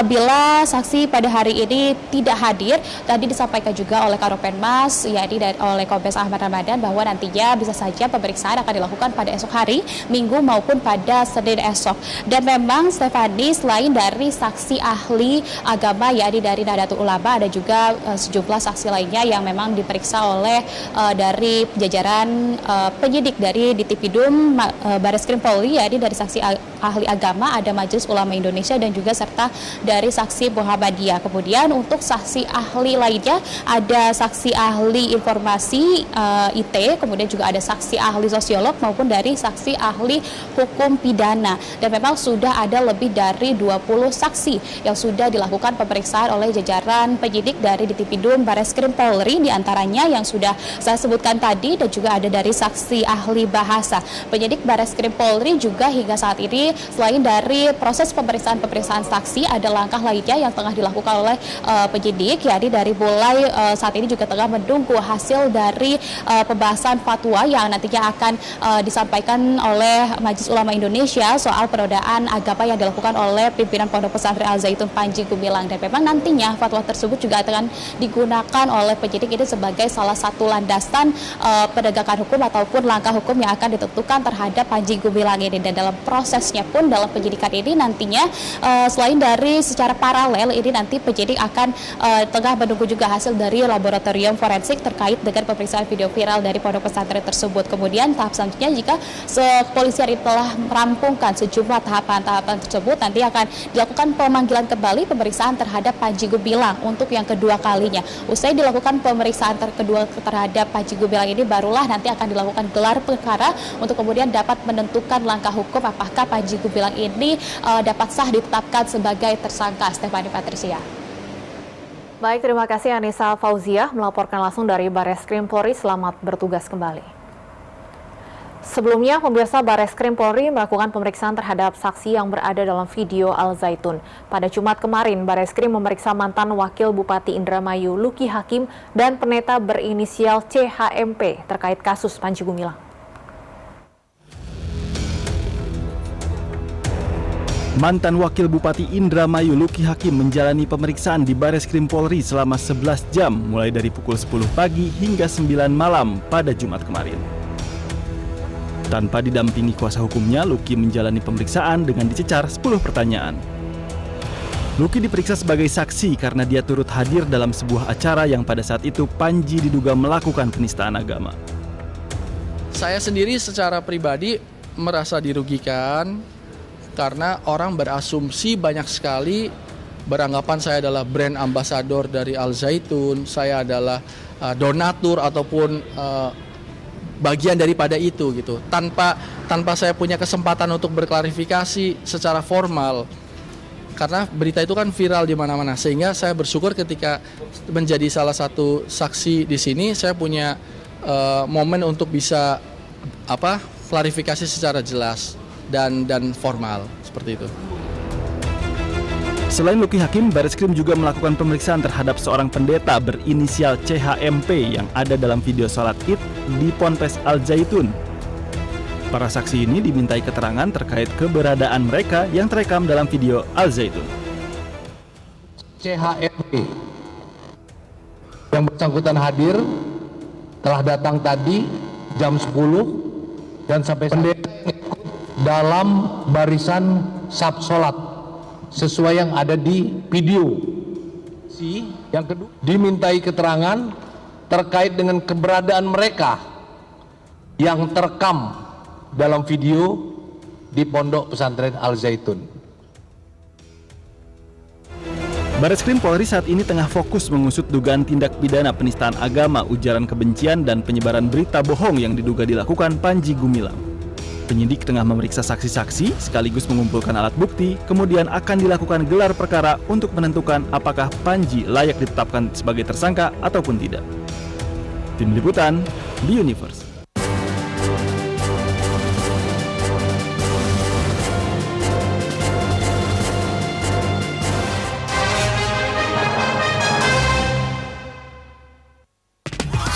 Speaker 23: bila saksi pada hari ini tidak hadir, tadi disampaikan juga oleh Karopenmas yakni oleh Kombes Ahmad Ramadan bahwa nantinya bisa saja pemeriksaan akan dilakukan pada esok hari Minggu maupun pada Senin esok. Dan memang Stephanie, selain dari saksi ahli agama yakni dari Nahdlatul Ulama, ada juga sejumlah saksi lainnya yang memang diperiksa oleh dari jajaran penyidik dari Ditipidum Bareskrim Polri, yakni dari saksi ahli agama ada Majelis Ulama Indonesia dan juga serta dari saksi Muhammadiyah. Kemudian untuk saksi ahli lainnya ada saksi ahli informasi IT, kemudian juga ada saksi ahli sosiolog maupun dari saksi ahli hukum pidana. Dan memang sudah ada lebih dari 20 saksi yang sudah dilakukan pemeriksaan oleh jajaran penyidik dari Ditipidum Bareskrim Polri, diantaranya yang sudah saya sebutkan tadi, dan juga ada dari saksi ahli bahasa. Penyidik Bareskrim Polri juga hingga saat ini selain dari proses pemeriksaan saksi, ada langkah lainnya yang tengah dilakukan oleh penyidik, yakni dari mulai saat ini juga tengah menunggu hasil dari pembahasan fatwa yang nantinya akan disampaikan oleh Majelis Ulama Indonesia soal penodaan agama yang dilakukan oleh pimpinan Pondok Pesantren Al Zaitun Panji Gumilang. Dan memang nantinya fatwa tersebut juga akan digunakan oleh penyidik ini sebagai salah satu landasan penegakan hukum ataupun langkah hukum yang akan ditentukan terhadap Panji Gumilang ini. Dan dalam prosesnya pun, dalam penyidikan ini nantinya selain dari secara paralel ini nanti penyidik akan tengah menunggu juga hasil dari laboratorium forensik terkait dengan pemeriksaan video viral dari pondok pesantren tersebut. Kemudian tahap selanjutnya, jika kepolisian telah merampungkan sejumlah tahapan-tahapan tersebut, nanti akan dilakukan pemanggilan kembali pemeriksaan terhadap Panji Gumilang untuk yang kedua kalinya. Usai dilakukan pemeriksaan kedua terhadap Panji Gumilang ini, barulah nanti akan dilakukan gelar perkara untuk kemudian dapat menentukan langkah hukum apakah Panji Gumilang ini dapat sah ditetapkan sebagai tersangka. Stephanie Patricia.
Speaker 3: Baik, terima kasih Anissa Fauzia melaporkan langsung dari Bareskrim Polri. Selamat bertugas kembali. Sebelumnya, pemirsa, Bareskrim Polri melakukan pemeriksaan terhadap saksi yang berada dalam video Al Zaitun. Pada Jumat kemarin, Bareskrim memeriksa mantan Wakil Bupati Indramayu Luki Hakim dan pendeta berinisial CHMP terkait kasus Panji Gumilang.
Speaker 4: Mantan Wakil Bupati Indramayu Luki Hakim menjalani pemeriksaan di Bareskrim Polri selama 11 jam mulai dari pukul 10 pagi hingga 9 malam pada Jumat kemarin. Tanpa didampingi kuasa hukumnya, Luki menjalani pemeriksaan dengan dicecar 10 pertanyaan. Luki diperiksa sebagai saksi karena dia turut hadir dalam sebuah acara yang pada saat itu Panji diduga melakukan penistaan agama.
Speaker 6: Saya sendiri secara pribadi merasa dirugikan karena orang berasumsi banyak sekali beranggapan saya adalah brand ambassador dari Al Zaitun, saya adalah donatur ataupun bagian daripada itu gitu. Tanpa saya punya kesempatan untuk berklarifikasi secara formal. Karena berita itu kan viral di mana-mana, sehingga saya bersyukur ketika menjadi salah satu saksi di sini saya punya momen untuk bisa klarifikasi secara jelas dan formal seperti itu.
Speaker 4: Selain Luki Hakim, Bareskrim juga melakukan pemeriksaan terhadap seorang pendeta berinisial CHMP yang ada dalam video sholat Id di Ponpes Al Zaitun. Para saksi ini dimintai keterangan terkait keberadaan mereka yang terekam dalam video Al Zaitun.
Speaker 7: CHMP yang bersangkutan hadir telah datang tadi jam 10 dan sampai pendeta dalam barisan saf sholat sesuai yang ada di video. Yang kedua, dimintai keterangan terkait dengan keberadaan mereka yang terekam dalam video di Pondok Pesantren Al Zaitun.
Speaker 4: Bareskrim Polri saat ini tengah fokus mengusut dugaan tindak pidana penistaan agama, ujaran kebencian, dan penyebaran berita bohong yang diduga dilakukan Panji Gumilang. Penyidik tengah memeriksa saksi-saksi sekaligus mengumpulkan alat bukti, kemudian akan dilakukan gelar perkara untuk menentukan apakah Panji layak ditetapkan sebagai tersangka ataupun tidak. Tim Liputan, The Universe.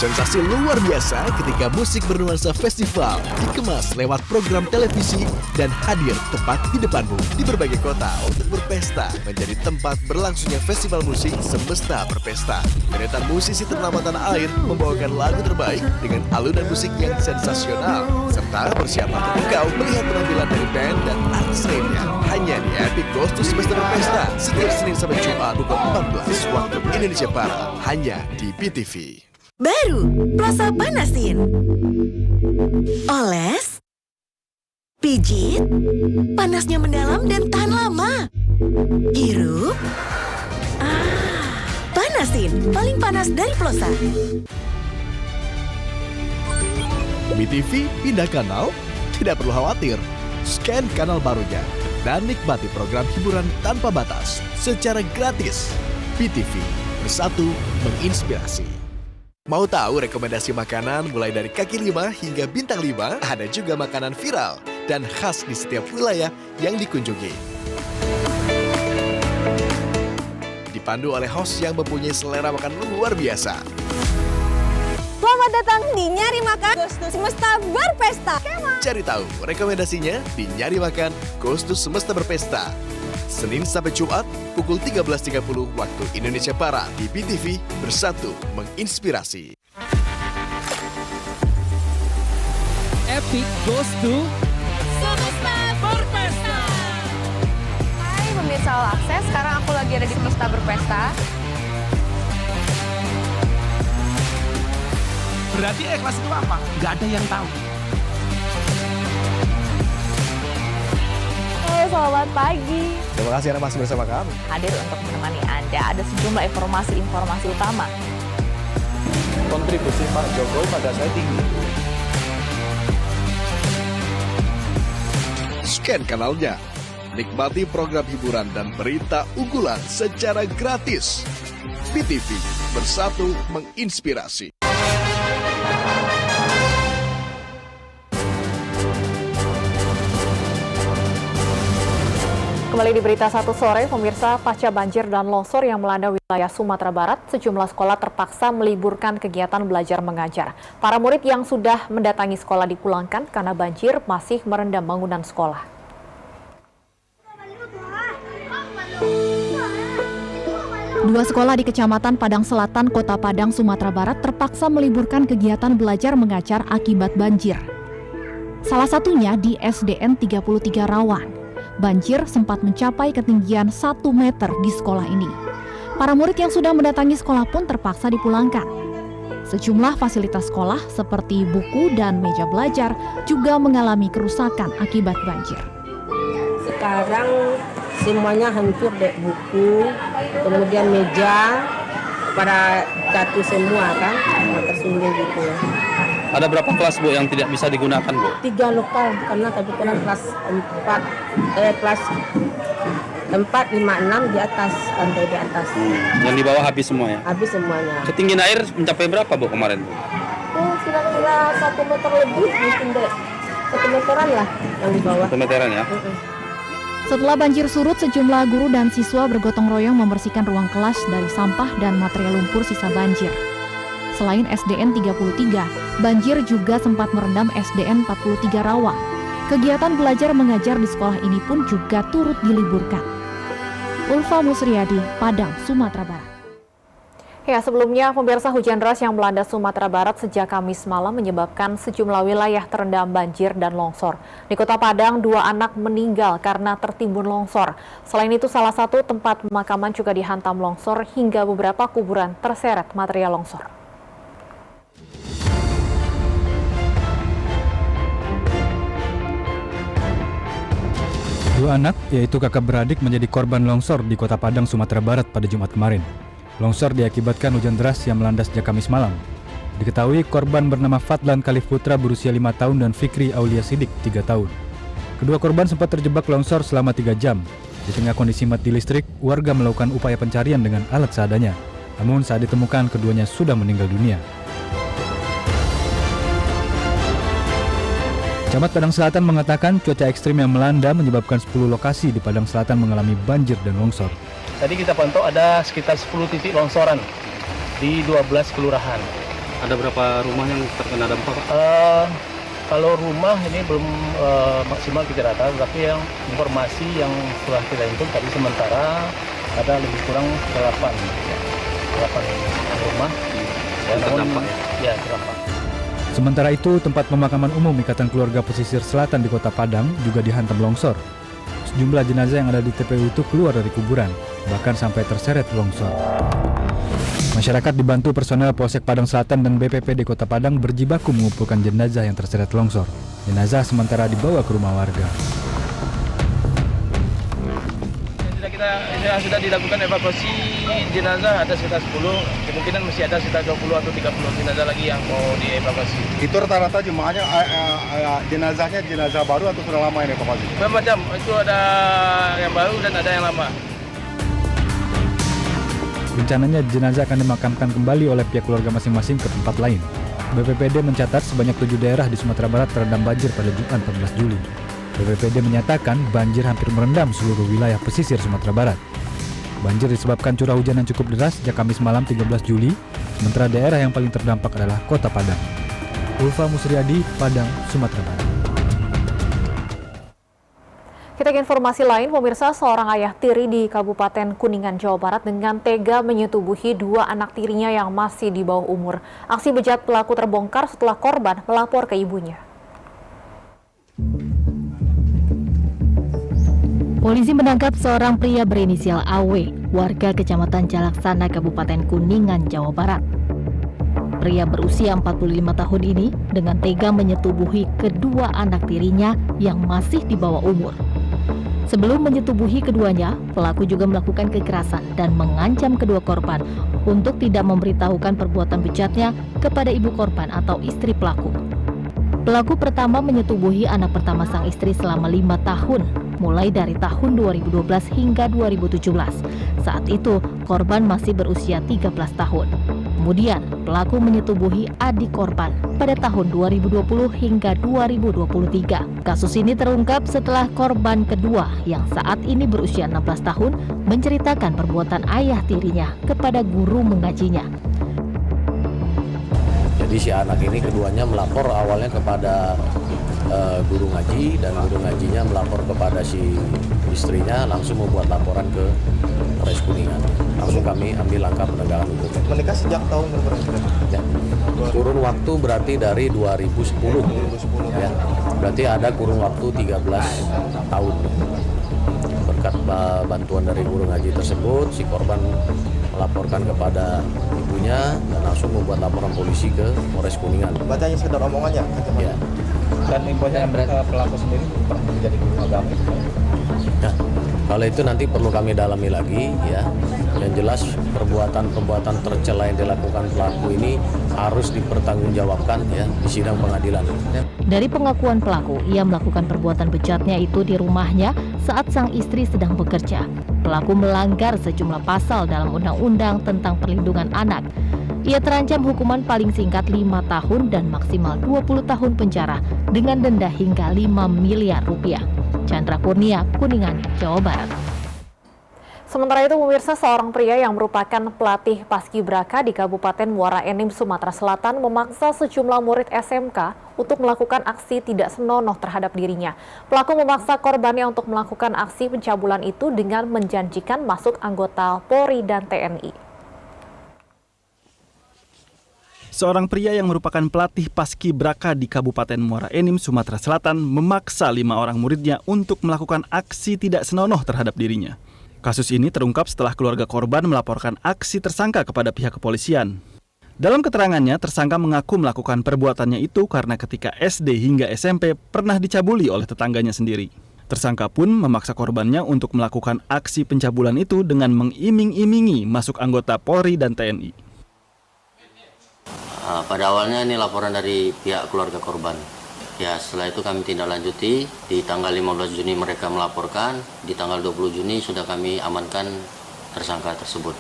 Speaker 24: Sensasi luar biasa ketika musik bernuansa festival dikemas lewat program televisi dan hadir tepat di depanmu di berbagai kota untuk berpesta menjadi tempat berlangsungnya festival musik Semesta Berpesta. Deretan musisi ternama tanah air membawakan lagu terbaik dengan alunan musik yang sensasional serta persiapan terpukau melihat penampilan dari band dan artis lainnya hanya di Epic Goes to Semesta Berpesta setiap Senin sampai Jumat pukul 14 waktu Indonesia Barat hanya di PTV.
Speaker 25: Baru, Plaza Panasin. Oles, pijit, panasnya mendalam dan tahan lama. Hirup, Panasin, paling panas dari Plaza.
Speaker 24: BTV pindah kanal? Tidak perlu khawatir. Scan kanal barunya dan nikmati program hiburan tanpa batas secara gratis. BTV, bersatu menginspirasi. Mau tahu rekomendasi makanan mulai dari kaki 5 hingga bintang 5? Ada juga makanan viral dan khas di setiap wilayah yang dikunjungi. Di dipandu oleh host yang mempunyai selera makan luar biasa.
Speaker 2: Selamat datang di Nyari Makan Ghost Semesta Berpesta.
Speaker 24: Cari tahu rekomendasinya di Nyari Makan Ghost Semesta Berpesta. Senin sampai Jumat pukul 13.30 waktu Indonesia Barat di BTV, bersatu menginspirasi.
Speaker 5: Epic goes to Semesta Berpesta.
Speaker 3: Hai pemirsa All Access, sekarang aku lagi ada di Semesta Berpesta.
Speaker 5: Berarti ikhlas itu apa? Gak ada yang tahu.
Speaker 3: Selamat pagi.
Speaker 24: Terima kasih Anda masih bersama kami.
Speaker 3: Hadir untuk menemani Anda, ada sejumlah informasi utama.
Speaker 14: Kontribusi Pak Jokowi pada saya tinggi.
Speaker 24: Scan kanalnya, nikmati program hiburan dan berita unggulan secara gratis. BTV, bersatu menginspirasi.
Speaker 3: Kembali di Berita 1 Sore, pemirsa, pasca banjir dan longsor yang melanda wilayah Sumatera Barat, sejumlah sekolah terpaksa meliburkan kegiatan belajar mengajar. Para murid yang sudah mendatangi sekolah dipulangkan karena banjir masih merendam bangunan sekolah.
Speaker 9: Dua sekolah di Kecamatan Padang Selatan, Kota Padang, Sumatera Barat terpaksa meliburkan kegiatan belajar mengajar akibat banjir. Salah satunya di SDN 33 Rawan. Banjir sempat mencapai ketinggian 1 meter di sekolah ini. Para murid yang sudah mendatangi sekolah pun terpaksa dipulangkan. Sejumlah fasilitas sekolah seperti buku dan meja belajar juga mengalami kerusakan akibat banjir.
Speaker 8: Sekarang semuanya hancur deh, buku, kemudian meja, pada jatuh semua kan, tersinggung gitu.
Speaker 10: Ada berapa kelas Bu yang tidak bisa digunakan Bu?
Speaker 8: 3 lokal, karena kebetulan kelas 4, 5, 6 di atas, lantai di atas.
Speaker 10: Yang di bawah habis semua ya?
Speaker 8: Habis semuanya.
Speaker 10: Ketinggian air mencapai berapa Bu kemarin Bu?
Speaker 8: Kira-kira 1 meter lebih mungkin deh. 1 meteran lah yang di bawah.
Speaker 10: 1 meteran ya?
Speaker 9: Setelah banjir surut, sejumlah guru dan siswa bergotong royong membersihkan ruang kelas dari sampah dan material lumpur sisa banjir. Selain SDN 33, banjir juga sempat merendam SDN 43 Rawa. Kegiatan belajar mengajar di sekolah ini pun juga turut diliburkan. Ulfa Musriyadi, Padang, Sumatera Barat.
Speaker 3: Ya, sebelumnya pemirsa, hujan deras yang melanda Sumatera Barat sejak Kamis malam menyebabkan sejumlah wilayah terendam banjir dan longsor. Di Kota Padang, 2 anak meninggal karena tertimbun longsor. Selain itu, salah satu tempat pemakaman juga dihantam longsor hingga beberapa kuburan terseret material longsor.
Speaker 11: Dua anak, yaitu kakak beradik, menjadi korban longsor di Kota Padang, Sumatera Barat pada Jumat kemarin. Longsor diakibatkan hujan deras yang melanda sejak Kamis malam. Diketahui korban bernama Fadlan Khalif Putra berusia 5 tahun dan Fikri Aulia Sidik 3 tahun. Kedua korban sempat terjebak longsor selama 3 jam. Di tengah kondisi mati listrik, warga melakukan upaya pencarian dengan alat seadanya. Namun saat ditemukan, keduanya sudah meninggal dunia. Camat Padang Selatan mengatakan cuaca ekstrim yang melanda menyebabkan 10 lokasi di Padang Selatan mengalami banjir dan longsor.
Speaker 16: Tadi kita pantau ada sekitar 10 titik longsoran di 12 kelurahan.
Speaker 10: Ada berapa rumah yang terkena dampak Pak?
Speaker 16: Kalau rumah ini belum maksimal kita data, tapi yang informasi yang telah kita himpun tadi sementara ada lebih kurang 8 rumah yang terdampak ya terdampak.
Speaker 11: Sementara itu, tempat pemakaman umum Ikatan Keluarga Pesisir Selatan di Kota Padang juga dihantam longsor. Sejumlah jenazah yang ada di TPU itu keluar dari kuburan, bahkan sampai terseret longsor. Masyarakat dibantu personel Polsek Padang Selatan dan BPPD Kota Padang berjibaku mengumpulkan jenazah yang terseret longsor. Jenazah sementara dibawa ke rumah warga.
Speaker 16: Kita sudah dilakukan evakuasi jenazah, ada sekitar 10, kemungkinan masih ada sekitar 20 atau 30 jenazah lagi yang mau dievakuasi.
Speaker 14: Itu rata-rata jemaahnya jenazahnya jenazah baru atau sudah lama ini evakuasi?
Speaker 16: Macam itu ada yang baru dan ada yang lama.
Speaker 11: Rencananya jenazah akan dimakamkan kembali oleh pihak keluarga masing-masing ke tempat lain. BPPD mencatat sebanyak 7 daerah di Sumatera Barat terendam banjir pada Jumat 14 Juli. BPPD menyatakan banjir hampir merendam seluruh wilayah pesisir Sumatera Barat. Banjir disebabkan curah hujan yang cukup deras sejak Kamis malam 13 Juli, sementara daerah yang paling terdampak adalah Kota Padang. Ulfa Musriadi, Padang, Sumatera Barat.
Speaker 3: Kita ke informasi lain, pemirsa, seorang ayah tiri di Kabupaten Kuningan, Jawa Barat dengan tega menyetubuhi 2 anak tirinya yang masih di bawah umur. Aksi bejat pelaku terbongkar setelah korban melapor ke ibunya.
Speaker 9: Polisi menangkap seorang pria berinisial AW, warga Kecamatan Jalaksana, Kabupaten Kuningan, Jawa Barat. Pria berusia 45 tahun ini dengan tega menyetubuhi kedua anak tirinya yang masih di bawah umur. Sebelum menyetubuhi keduanya, pelaku juga melakukan kekerasan dan mengancam kedua korban untuk tidak memberitahukan perbuatan bejatnya kepada ibu korban atau istri pelaku. Pelaku pertama menyetubuhi anak pertama sang istri selama 5 tahun, mulai dari tahun 2012 hingga 2017. Saat itu, korban masih berusia 13 tahun. Kemudian, pelaku menyetubuhi adik korban pada tahun 2020 hingga 2023. Kasus ini terungkap setelah korban kedua yang saat ini berusia 16 tahun menceritakan perbuatan ayah tirinya kepada guru mengajinya.
Speaker 1: Jadi si anak ini keduanya melapor awalnya kepada guru ngaji, dan guru ngajinya melapor kepada si istrinya, langsung membuat laporan ke Polres Kuningan. Langsung kami ambil langkah penegakan hukum.
Speaker 19: Menikah sejak tahun berapa?
Speaker 1: Ya. Kurun waktu berarti dari 2010. Ya. Berarti ada kurun waktu 13 tahun. Berkat bantuan dari guru ngaji tersebut, si korban melaporkan kepada ibunya dan langsung membuat laporan polisi ke Polres Kuningan.
Speaker 19: Bacanya sekedar omongannya?
Speaker 1: Ya.
Speaker 16: Dan ibunya pelaku sendiri pernah menjadi guru agama?
Speaker 1: Nah, kalau itu nanti perlu kami dalami lagi ya. Yang jelas perbuatan tercela yang dilakukan pelaku ini harus dipertanggungjawabkan ya di sidang pengadilan.
Speaker 9: Dari pengakuan pelaku, ia melakukan perbuatan bejatnya itu di rumahnya saat sang istri sedang bekerja. Pelaku melanggar sejumlah pasal dalam Undang-Undang tentang Perlindungan Anak. Ia terancam hukuman paling singkat 5 tahun dan maksimal 20 tahun penjara dengan denda hingga 5 miliar rupiah. Chandra Kurnia, Kuningan, Jawa Barat.
Speaker 3: Sementara itu, pemirsa, seorang pria yang merupakan pelatih paskibraka di Kabupaten Muara Enim, Sumatera Selatan memaksa sejumlah murid SMK untuk melakukan aksi tidak senonoh terhadap dirinya. Pelaku memaksa korbannya untuk melakukan aksi pencabulan itu dengan menjanjikan masuk anggota Polri dan TNI.
Speaker 4: Seorang pria yang merupakan pelatih paskibraka di Kabupaten Muara Enim, Sumatera Selatan memaksa 5 orang muridnya untuk melakukan aksi tidak senonoh terhadap dirinya. Kasus ini terungkap setelah keluarga korban melaporkan aksi tersangka kepada pihak kepolisian. Dalam keterangannya, tersangka mengaku melakukan perbuatannya itu karena ketika SD hingga SMP pernah dicabuli oleh tetangganya sendiri. Tersangka pun memaksa korbannya untuk melakukan aksi pencabulan itu dengan mengiming-imingi masuk anggota Polri dan TNI.
Speaker 12: Pada awalnya ini laporan dari pihak keluarga korban. Ya, setelah itu kami tindak lanjuti. Di tanggal 15 Juni mereka melaporkan, di tanggal 20 Juni sudah kami amankan tersangka tersebut.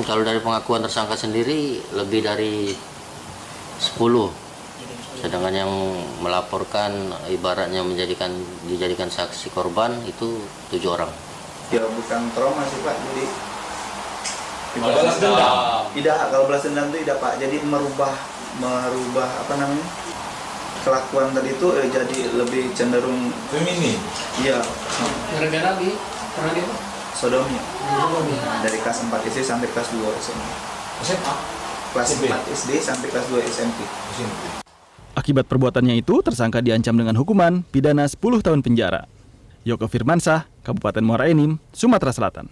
Speaker 12: Kalau dari pengakuan tersangka sendiri lebih dari 10. Sedangkan yang melaporkan ibaratnya dijadikan saksi korban itu 7 orang.
Speaker 13: Ya bukan trauma sih Pak, jadi balas dendam. Tidak, kalau balas dendam itu tidak Pak. Jadi merubah apa namanya? Kelakuan tadi itu jadi lebih cenderung feminin. Iya.
Speaker 5: Gara-gara pernah dia
Speaker 13: sodomi. Dari kelas 4 SD sampai kelas 2 SMP. SMA? Kelas 4 SD sampai kelas 2 SMP.
Speaker 4: Akibat perbuatannya itu, tersangka diancam dengan hukuman pidana 10 tahun penjara. Yoko Firmansah, Kabupaten Muara Enim, Sumatera Selatan.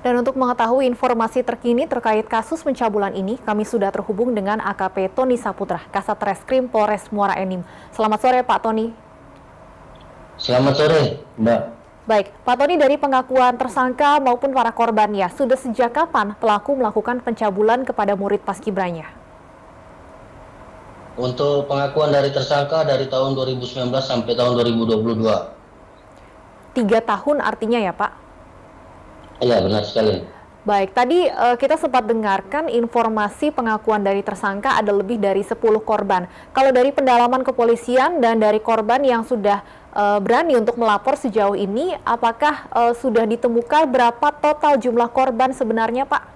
Speaker 3: Dan untuk mengetahui informasi terkini terkait kasus pencabulan ini, kami sudah terhubung dengan AKP Tony Saputra, Kasat Reskrim Polres Muara Enim. Selamat sore, Pak Tony.
Speaker 12: Selamat sore, Mbak.
Speaker 3: Baik, Pak Tony, dari pengakuan tersangka maupun para korbannya, sudah sejak kapan pelaku melakukan pencabulan kepada murid paskibranya?
Speaker 12: Untuk pengakuan dari tersangka dari tahun 2019 sampai tahun 2022.
Speaker 3: 3 tahun artinya ya, Pak?
Speaker 12: Iya, benar sekali.
Speaker 3: Baik, tadi kita sempat dengarkan informasi pengakuan dari tersangka ada lebih dari 10 korban. Kalau dari pendalaman kepolisian dan dari korban yang sudah berani untuk melapor sejauh ini. Apakah sudah ditemukan berapa total jumlah korban sebenarnya, Pak?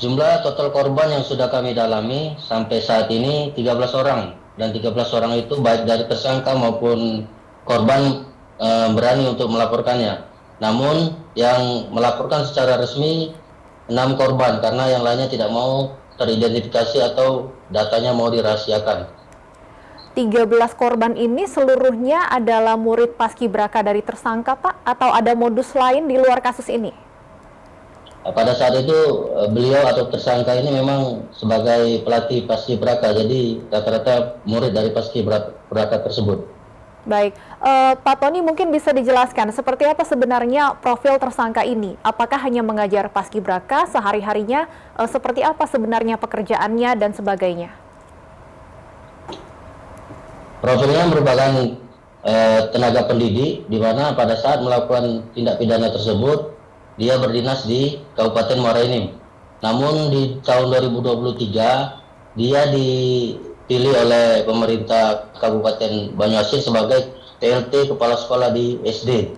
Speaker 12: Jumlah total korban yang sudah kami dalami sampai saat ini 13 orang. Dan 13 orang itu baik dari tersangka maupun korban berani untuk melaporkannya. Namun yang melaporkan secara resmi 6 korban karena yang lainnya tidak mau teridentifikasi atau datanya mau dirahasiakan.
Speaker 3: 13 korban ini seluruhnya adalah murid paskibraka dari tersangka, Pak? Atau ada modus lain di luar kasus ini?
Speaker 12: Pada saat itu beliau atau tersangka ini memang sebagai pelatih paskibraka, jadi rata-rata murid dari paskibraka tersebut.
Speaker 3: Baik, Pak Tony mungkin bisa dijelaskan seperti apa sebenarnya profil tersangka ini? Apakah hanya mengajar paskibraka sehari-harinya? Seperti apa sebenarnya pekerjaannya dan sebagainya?
Speaker 12: Profilnya merupakan tenaga pendidik, di mana pada saat melakukan tindak pidana tersebut, dia berdinas di Kabupaten Muara Enim. Namun di tahun 2023, dia dipilih oleh pemerintah Kabupaten Banyuasin sebagai TLT Kepala Sekolah di SD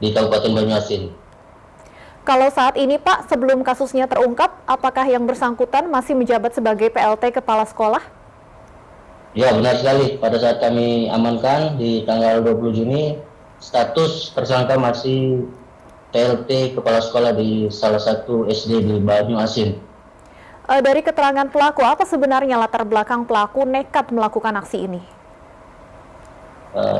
Speaker 12: di Kabupaten Banyuasin.
Speaker 3: Kalau saat ini, Pak, sebelum kasusnya terungkap, apakah yang bersangkutan masih menjabat sebagai PLT Kepala Sekolah?
Speaker 12: Ya, benar sekali. Pada saat kami amankan di tanggal 20 Juni, status tersangka masih PLT Kepala Sekolah di salah satu SD di Banyuasin.
Speaker 3: Dari keterangan pelaku, apa sebenarnya latar belakang pelaku nekat melakukan aksi ini?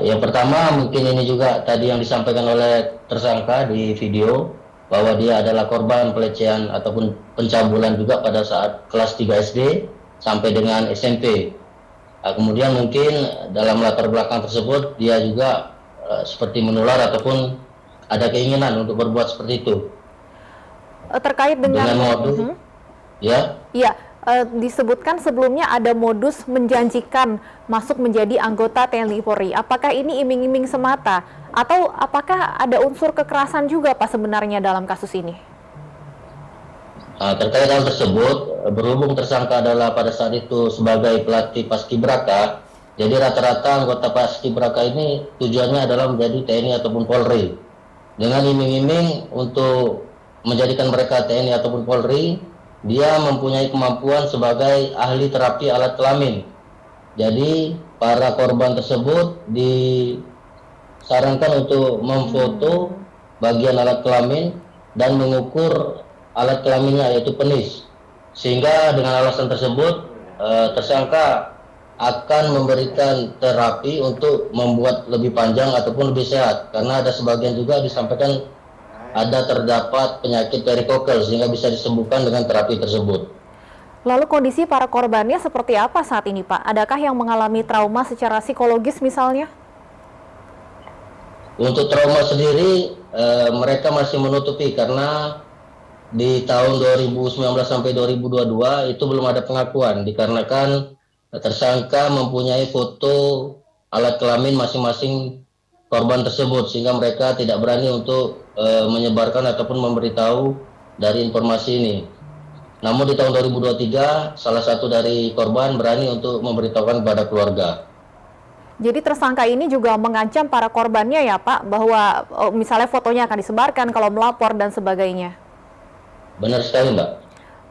Speaker 12: Yang pertama, mungkin ini juga tadi yang disampaikan oleh tersangka di video, bahwa dia adalah korban pelecehan ataupun pencabulan juga pada saat kelas 3 SD sampai dengan SMP. Kemudian mungkin dalam latar belakang tersebut, dia juga seperti menular ataupun ada keinginan untuk berbuat seperti itu.
Speaker 3: Terkait dengan
Speaker 12: modus, ya?
Speaker 3: Iya, disebutkan sebelumnya ada modus menjanjikan masuk menjadi anggota TNI Polri. Apakah ini iming-iming semata? Atau apakah ada unsur kekerasan juga, Pak, sebenarnya dalam kasus ini?
Speaker 12: Terkait hal tersebut, berhubung tersangka adalah pada saat itu sebagai pelatih paskibraka, jadi rata-rata anggota paskibraka ini tujuannya adalah menjadi TNI ataupun Polri. Dengan iming-iming untuk menjadikan mereka TNI ataupun Polri, dia mempunyai kemampuan sebagai ahli terapi alat kelamin. Jadi para korban tersebut disarankan untuk memfoto bagian alat kelamin dan mengukur alat kelaminnya, yaitu penis. Sehingga dengan alasan tersebut tersangka akan memberikan terapi untuk membuat lebih panjang ataupun lebih sehat, karena ada sebagian juga disampaikan ada terdapat penyakit perikokel sehingga bisa disembuhkan dengan terapi tersebut.
Speaker 3: Lalu kondisi para korbannya seperti apa saat ini, Pak? Adakah yang mengalami trauma secara psikologis misalnya?
Speaker 12: Untuk trauma sendiri mereka masih menutupi karena di tahun 2019 sampai 2022 itu belum ada pengakuan dikarenakan tersangka mempunyai foto alat kelamin masing-masing korban tersebut, sehingga mereka tidak berani untuk menyebarkan ataupun memberitahu dari informasi ini. Namun di tahun 2023, salah satu dari korban berani untuk memberitahukan kepada keluarga.
Speaker 3: Jadi tersangka ini juga mengancam para korbannya ya, Pak, bahwa misalnya fotonya akan disebarkan kalau melapor dan sebagainya.
Speaker 12: Benar sekali, Mbak.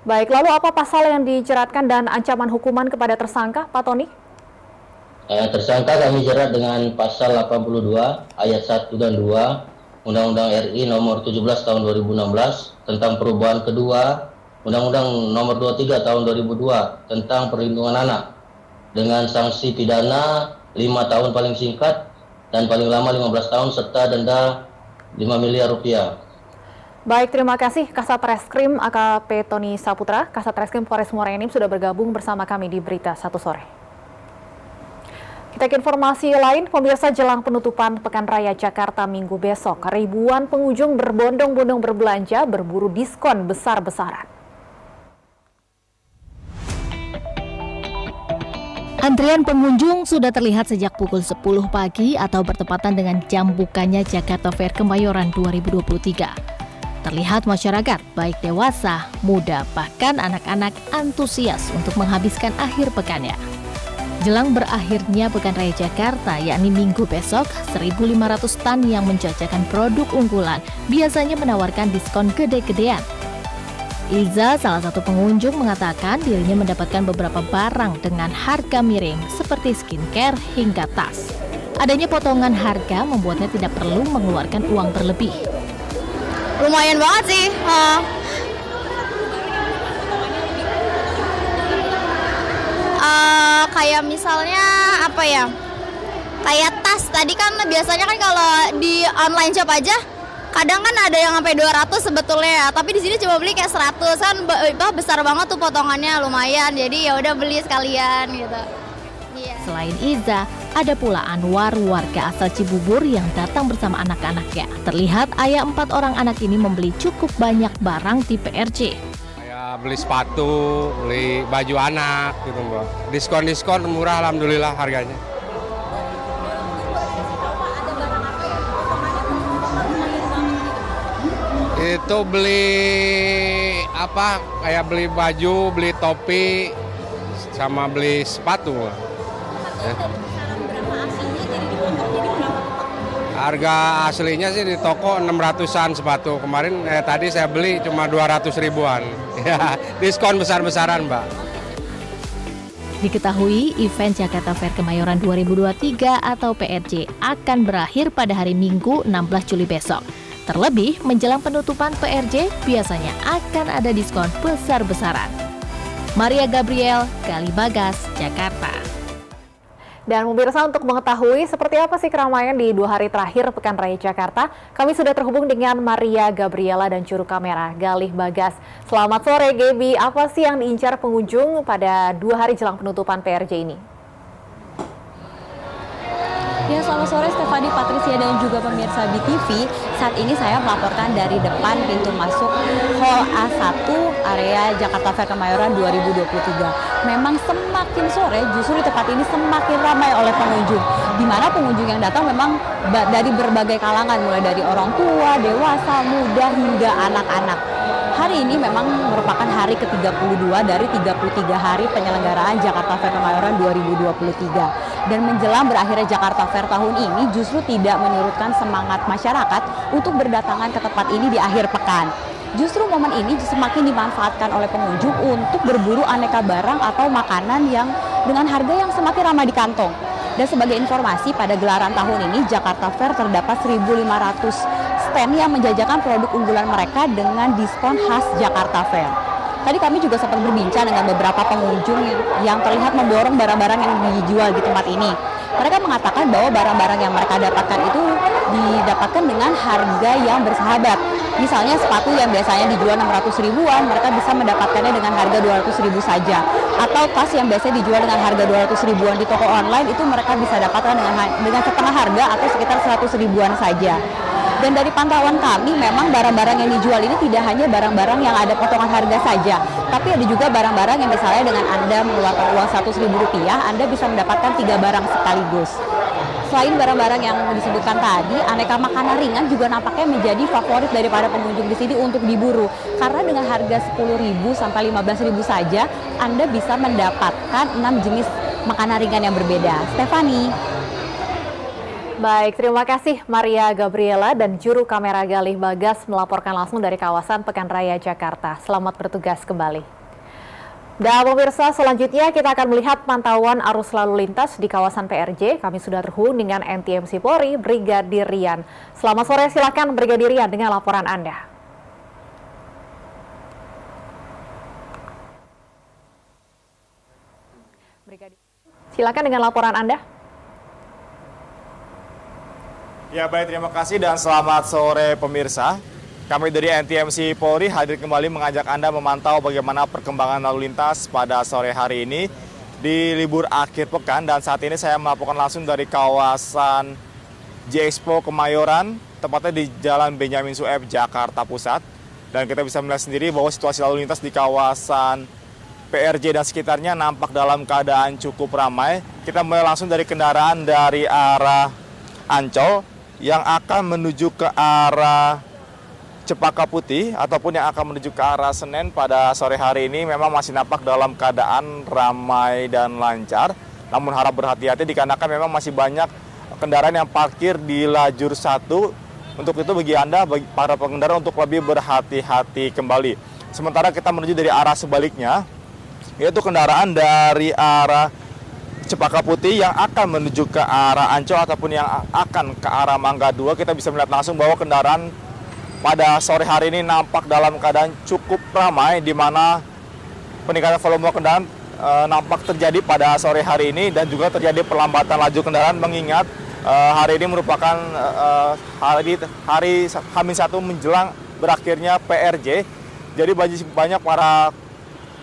Speaker 3: Baik, lalu apa pasal yang dijeratkan dan ancaman hukuman kepada tersangka, Pak Tony?
Speaker 12: Tersangka kami jerat dengan pasal 82 ayat 1 dan 2 Undang-Undang RI nomor 17 tahun 2016 tentang perubahan kedua Undang-Undang nomor 23 tahun 2002 tentang perlindungan anak dengan sanksi pidana 5 tahun paling singkat dan paling lama 15 tahun serta denda 5 miliar rupiah.
Speaker 3: Baik, terima kasih Kasat Reskrim AKP Tony Saputra. Kasat Reskrim Polres Muara Enim sudah bergabung bersama kami di Berita Satu Sore. Kita ke informasi lain, pemirsa, jelang penutupan Pekan Raya Jakarta Minggu besok, ribuan pengunjung berbondong-bondong berbelanja berburu diskon besar-besaran.
Speaker 9: Antrian pengunjung sudah terlihat sejak pukul 10 pagi atau bertepatan dengan jam bukanya Jakarta Fair Kemayoran 2023. Terlihat masyarakat, baik dewasa, muda, bahkan anak-anak antusias untuk menghabiskan akhir pekannya. Jelang berakhirnya Pekan Raya Jakarta, yakni Minggu besok, 1.500 stand yang menjajakan produk unggulan biasanya menawarkan diskon gede-gedean. Iza, salah satu pengunjung, mengatakan dirinya mendapatkan beberapa barang dengan harga miring seperti skincare hingga tas. Adanya potongan harga membuatnya tidak perlu mengeluarkan uang berlebih.
Speaker 15: Lumayan banget sih. Kayak misalnya apa ya? Kayak tas. Tadi kan biasanya kan kalau di online shop aja kadang kan ada yang sampai 200 sebetulnya ya, tapi di sini cuma beli kayak 100 kan besar banget tuh potongannya, lumayan. Jadi ya udah beli sekalian gitu.
Speaker 9: Selain Iza, ada pula Anwar, warga asal Cibubur yang datang bersama anak-anaknya. Terlihat ayah 4 orang anak ini membeli cukup banyak barang di PRJ.
Speaker 17: Beli sepatu, beli baju anak gitu Mbak. Diskon-diskon murah alhamdulillah harganya. Itu beli apa? Kayak beli baju, beli topi, sama beli sepatu. Ya. Harga aslinya sih di toko 600-an sepatu. Kemarin tadi saya beli cuma 200 ribuan. Ya, diskon besar-besaran, Mbak.
Speaker 9: Diketahui event Jakarta Fair Kemayoran 2023 atau PRJ akan berakhir pada hari Minggu 16 Juli besok. Terlebih, menjelang penutupan PRJ biasanya akan ada diskon besar-besaran. Maria Gabriel, Gali Bagas, Jakarta.
Speaker 3: Dan pemirsa, untuk mengetahui seperti apa sih keramaian di 2 hari terakhir Pekan Raya Jakarta, kami sudah terhubung dengan Maria Gabriela dan juru kamera Galih Bagas. Selamat sore Gaby, apa sih yang diincar pengunjung pada 2 hari jelang penutupan PRJ ini?
Speaker 18: Ya, selamat sore Stefani, Patricia, dan juga pemirsa BTV. Saat ini saya melaporkan dari depan pintu masuk Hall A1 area Jakarta Fair Kemayoran 2023. Memang semakin sore justru di tempat ini semakin ramai oleh pengunjung. Di mana pengunjung yang datang memang dari berbagai kalangan, mulai dari orang tua, dewasa, muda, hingga anak-anak. Hari ini memang merupakan hari ke-32 dari 33 hari penyelenggaraan Jakarta Fair Kemayoran 2023. Dan menjelang berakhirnya Jakarta Fair tahun ini justru tidak menyurutkan semangat masyarakat untuk berdatangan ke tempat ini di akhir pekan. Justru momen ini semakin dimanfaatkan oleh pengunjung untuk berburu aneka barang atau makanan yang dengan harga yang semakin ramah di kantong. Dan sebagai informasi, pada gelaran tahun ini Jakarta Fair terdapat 1.500 stand yang menjajakan produk unggulan mereka dengan diskon khas Jakarta Fair. Tadi kami juga sempat berbincang dengan beberapa pengunjung yang terlihat memborong barang-barang yang dijual di tempat ini. Mereka mengatakan bahwa barang-barang yang mereka dapatkan itu didapatkan dengan harga yang bersahabat. Misalnya sepatu yang biasanya dijual 600 ribuan, mereka bisa mendapatkannya dengan harga 200 ribu saja. Atau tas yang biasanya dijual dengan harga 200 ribuan di toko online, itu mereka bisa dapatkan dengan setengah harga atau sekitar 100 ribuan saja. Dan dari pantauan kami, memang barang-barang yang dijual ini tidak hanya barang-barang yang ada potongan harga saja, tapi ada juga barang-barang yang misalnya dengan Anda mengeluarkan uang Rp100.000, Anda bisa mendapatkan 3 barang sekaligus. Selain barang-barang yang disebutkan tadi, aneka makanan ringan juga nampaknya menjadi favorit daripada pengunjung di sini untuk diburu. Karena dengan harga Rp10.000 sampai Rp15.000 saja, Anda bisa mendapatkan 6 jenis makanan ringan yang berbeda. Stefani.
Speaker 3: Baik, terima kasih Maria Gabriela dan juru kamera Galih Bagas melaporkan langsung dari kawasan Pekan Raya Jakarta. Selamat bertugas kembali. Dan pemirsa, selanjutnya kita akan melihat pantauan arus lalu lintas di kawasan PRJ. Kami sudah terhubung dengan NTMC Polri, Brigadir Rian. Selamat sore, silakan Brigadir Rian dengan laporan Anda. Silakan dengan laporan Anda.
Speaker 19: Ya baik, terima kasih dan selamat sore pemirsa. Kami dari NTMC Polri hadir kembali mengajak Anda memantau bagaimana perkembangan lalu lintas pada sore hari ini di libur akhir pekan. Dan saat ini saya melaporkan langsung dari kawasan J-Expo Kemayoran, tepatnya di Jalan Benyamin Sueb, Jakarta Pusat. Dan kita bisa melihat sendiri bahwa situasi lalu lintas di kawasan PRJ dan sekitarnya nampak dalam keadaan cukup ramai. Kita mulai langsung dari kendaraan dari arah Ancol yang akan menuju ke arah Cepaka Putih ataupun yang akan menuju ke arah Senen pada sore hari ini memang masih nampak dalam keadaan ramai dan lancar. Namun harap berhati-hati dikarenakan memang masih banyak kendaraan yang parkir di lajur 1. Untuk itu bagi Anda, bagi para pengendara untuk lebih berhati-hati kembali. Sementara kita menuju dari arah sebaliknya, yaitu kendaraan dari arah Cempaka Putih yang akan menuju ke arah Ancol ataupun yang akan ke arah Mangga 2, kita bisa melihat langsung bahwa kendaraan pada sore hari ini nampak dalam keadaan cukup ramai, di mana peningkatan volume kendaraan nampak terjadi pada sore hari ini dan juga terjadi perlambatan laju kendaraan mengingat hari ini merupakan hari H-1 menjelang berakhirnya PRJ. Jadi banyak para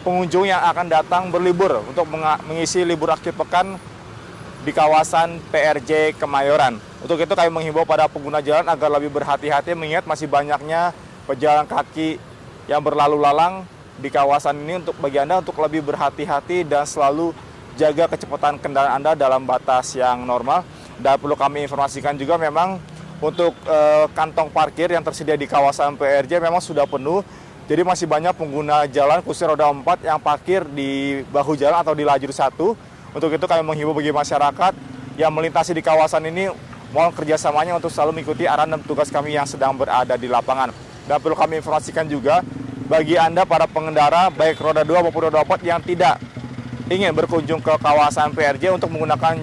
Speaker 19: pengunjung yang akan datang berlibur untuk mengisi libur akhir pekan di kawasan PRJ Kemayoran. Untuk itu kami menghimbau pada pengguna jalan agar lebih berhati-hati mengingat masih banyaknya pejalan kaki yang berlalu lalang di kawasan ini. Untuk bagi Anda untuk lebih berhati-hati dan selalu jaga kecepatan kendaraan Anda dalam batas yang normal. Dan perlu kami informasikan juga memang untuk kantong parkir yang tersedia di kawasan PRJ memang sudah penuh. Jadi masih banyak pengguna jalan khususnya roda 4 yang parkir di bahu jalan atau di lajur 1. Untuk itu kami menghimbau bagi masyarakat yang melintasi di kawasan ini, mohon kerjasamanya untuk selalu mengikuti arahan dan petugas kami yang sedang berada di lapangan. Dan perlu kami informasikan juga bagi Anda para pengendara baik roda 2 maupun roda 4 yang tidak ingin berkunjung ke kawasan PRJ untuk menggunakan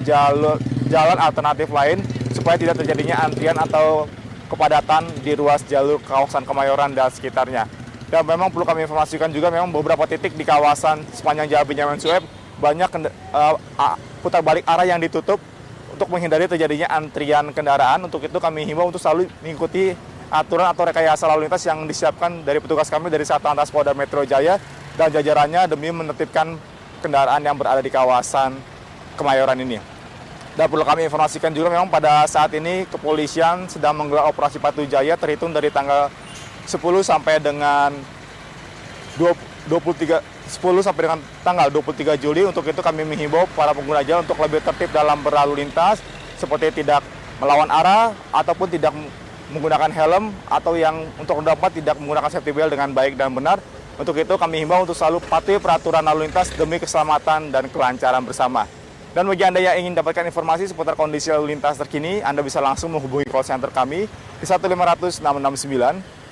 Speaker 19: jalan alternatif lain supaya tidak terjadinya antrian atau kepadatan di ruas jalur kawasan Kemayoran dan sekitarnya. Dan memang perlu kami informasikan juga memang beberapa titik di kawasan sepanjang Jalan Benyamin Sueb banyak putar balik arah yang ditutup untuk menghindari terjadinya antrian kendaraan. Untuk itu kami himbau untuk selalu mengikuti aturan atau rekayasa lalu lintas yang disiapkan dari petugas kami dari Satlantas Polda Metro Jaya dan jajarannya demi menertibkan kendaraan yang berada di kawasan Kemayoran ini. Dan perlu kami informasikan juga memang pada saat ini kepolisian sedang menggelar operasi Patuh Jaya terhitung dari tanggal 10 sampai dengan 10 sampai dengan tanggal 23 Juli. Untuk itu kami menghimbau para pengguna jalan untuk lebih tertib dalam berlalu lintas, seperti tidak melawan arah ataupun tidak menggunakan helm, atau yang untuk roda 4 tidak menggunakan safety belt dengan baik dan benar. Untuk itu kami himbau untuk selalu patuhi peraturan lalu lintas demi keselamatan dan kelancaran bersama. Dan bagi Anda yang ingin dapatkan informasi seputar kondisi lalu lintas terkini, Anda bisa langsung menghubungi call center kami di 1500669,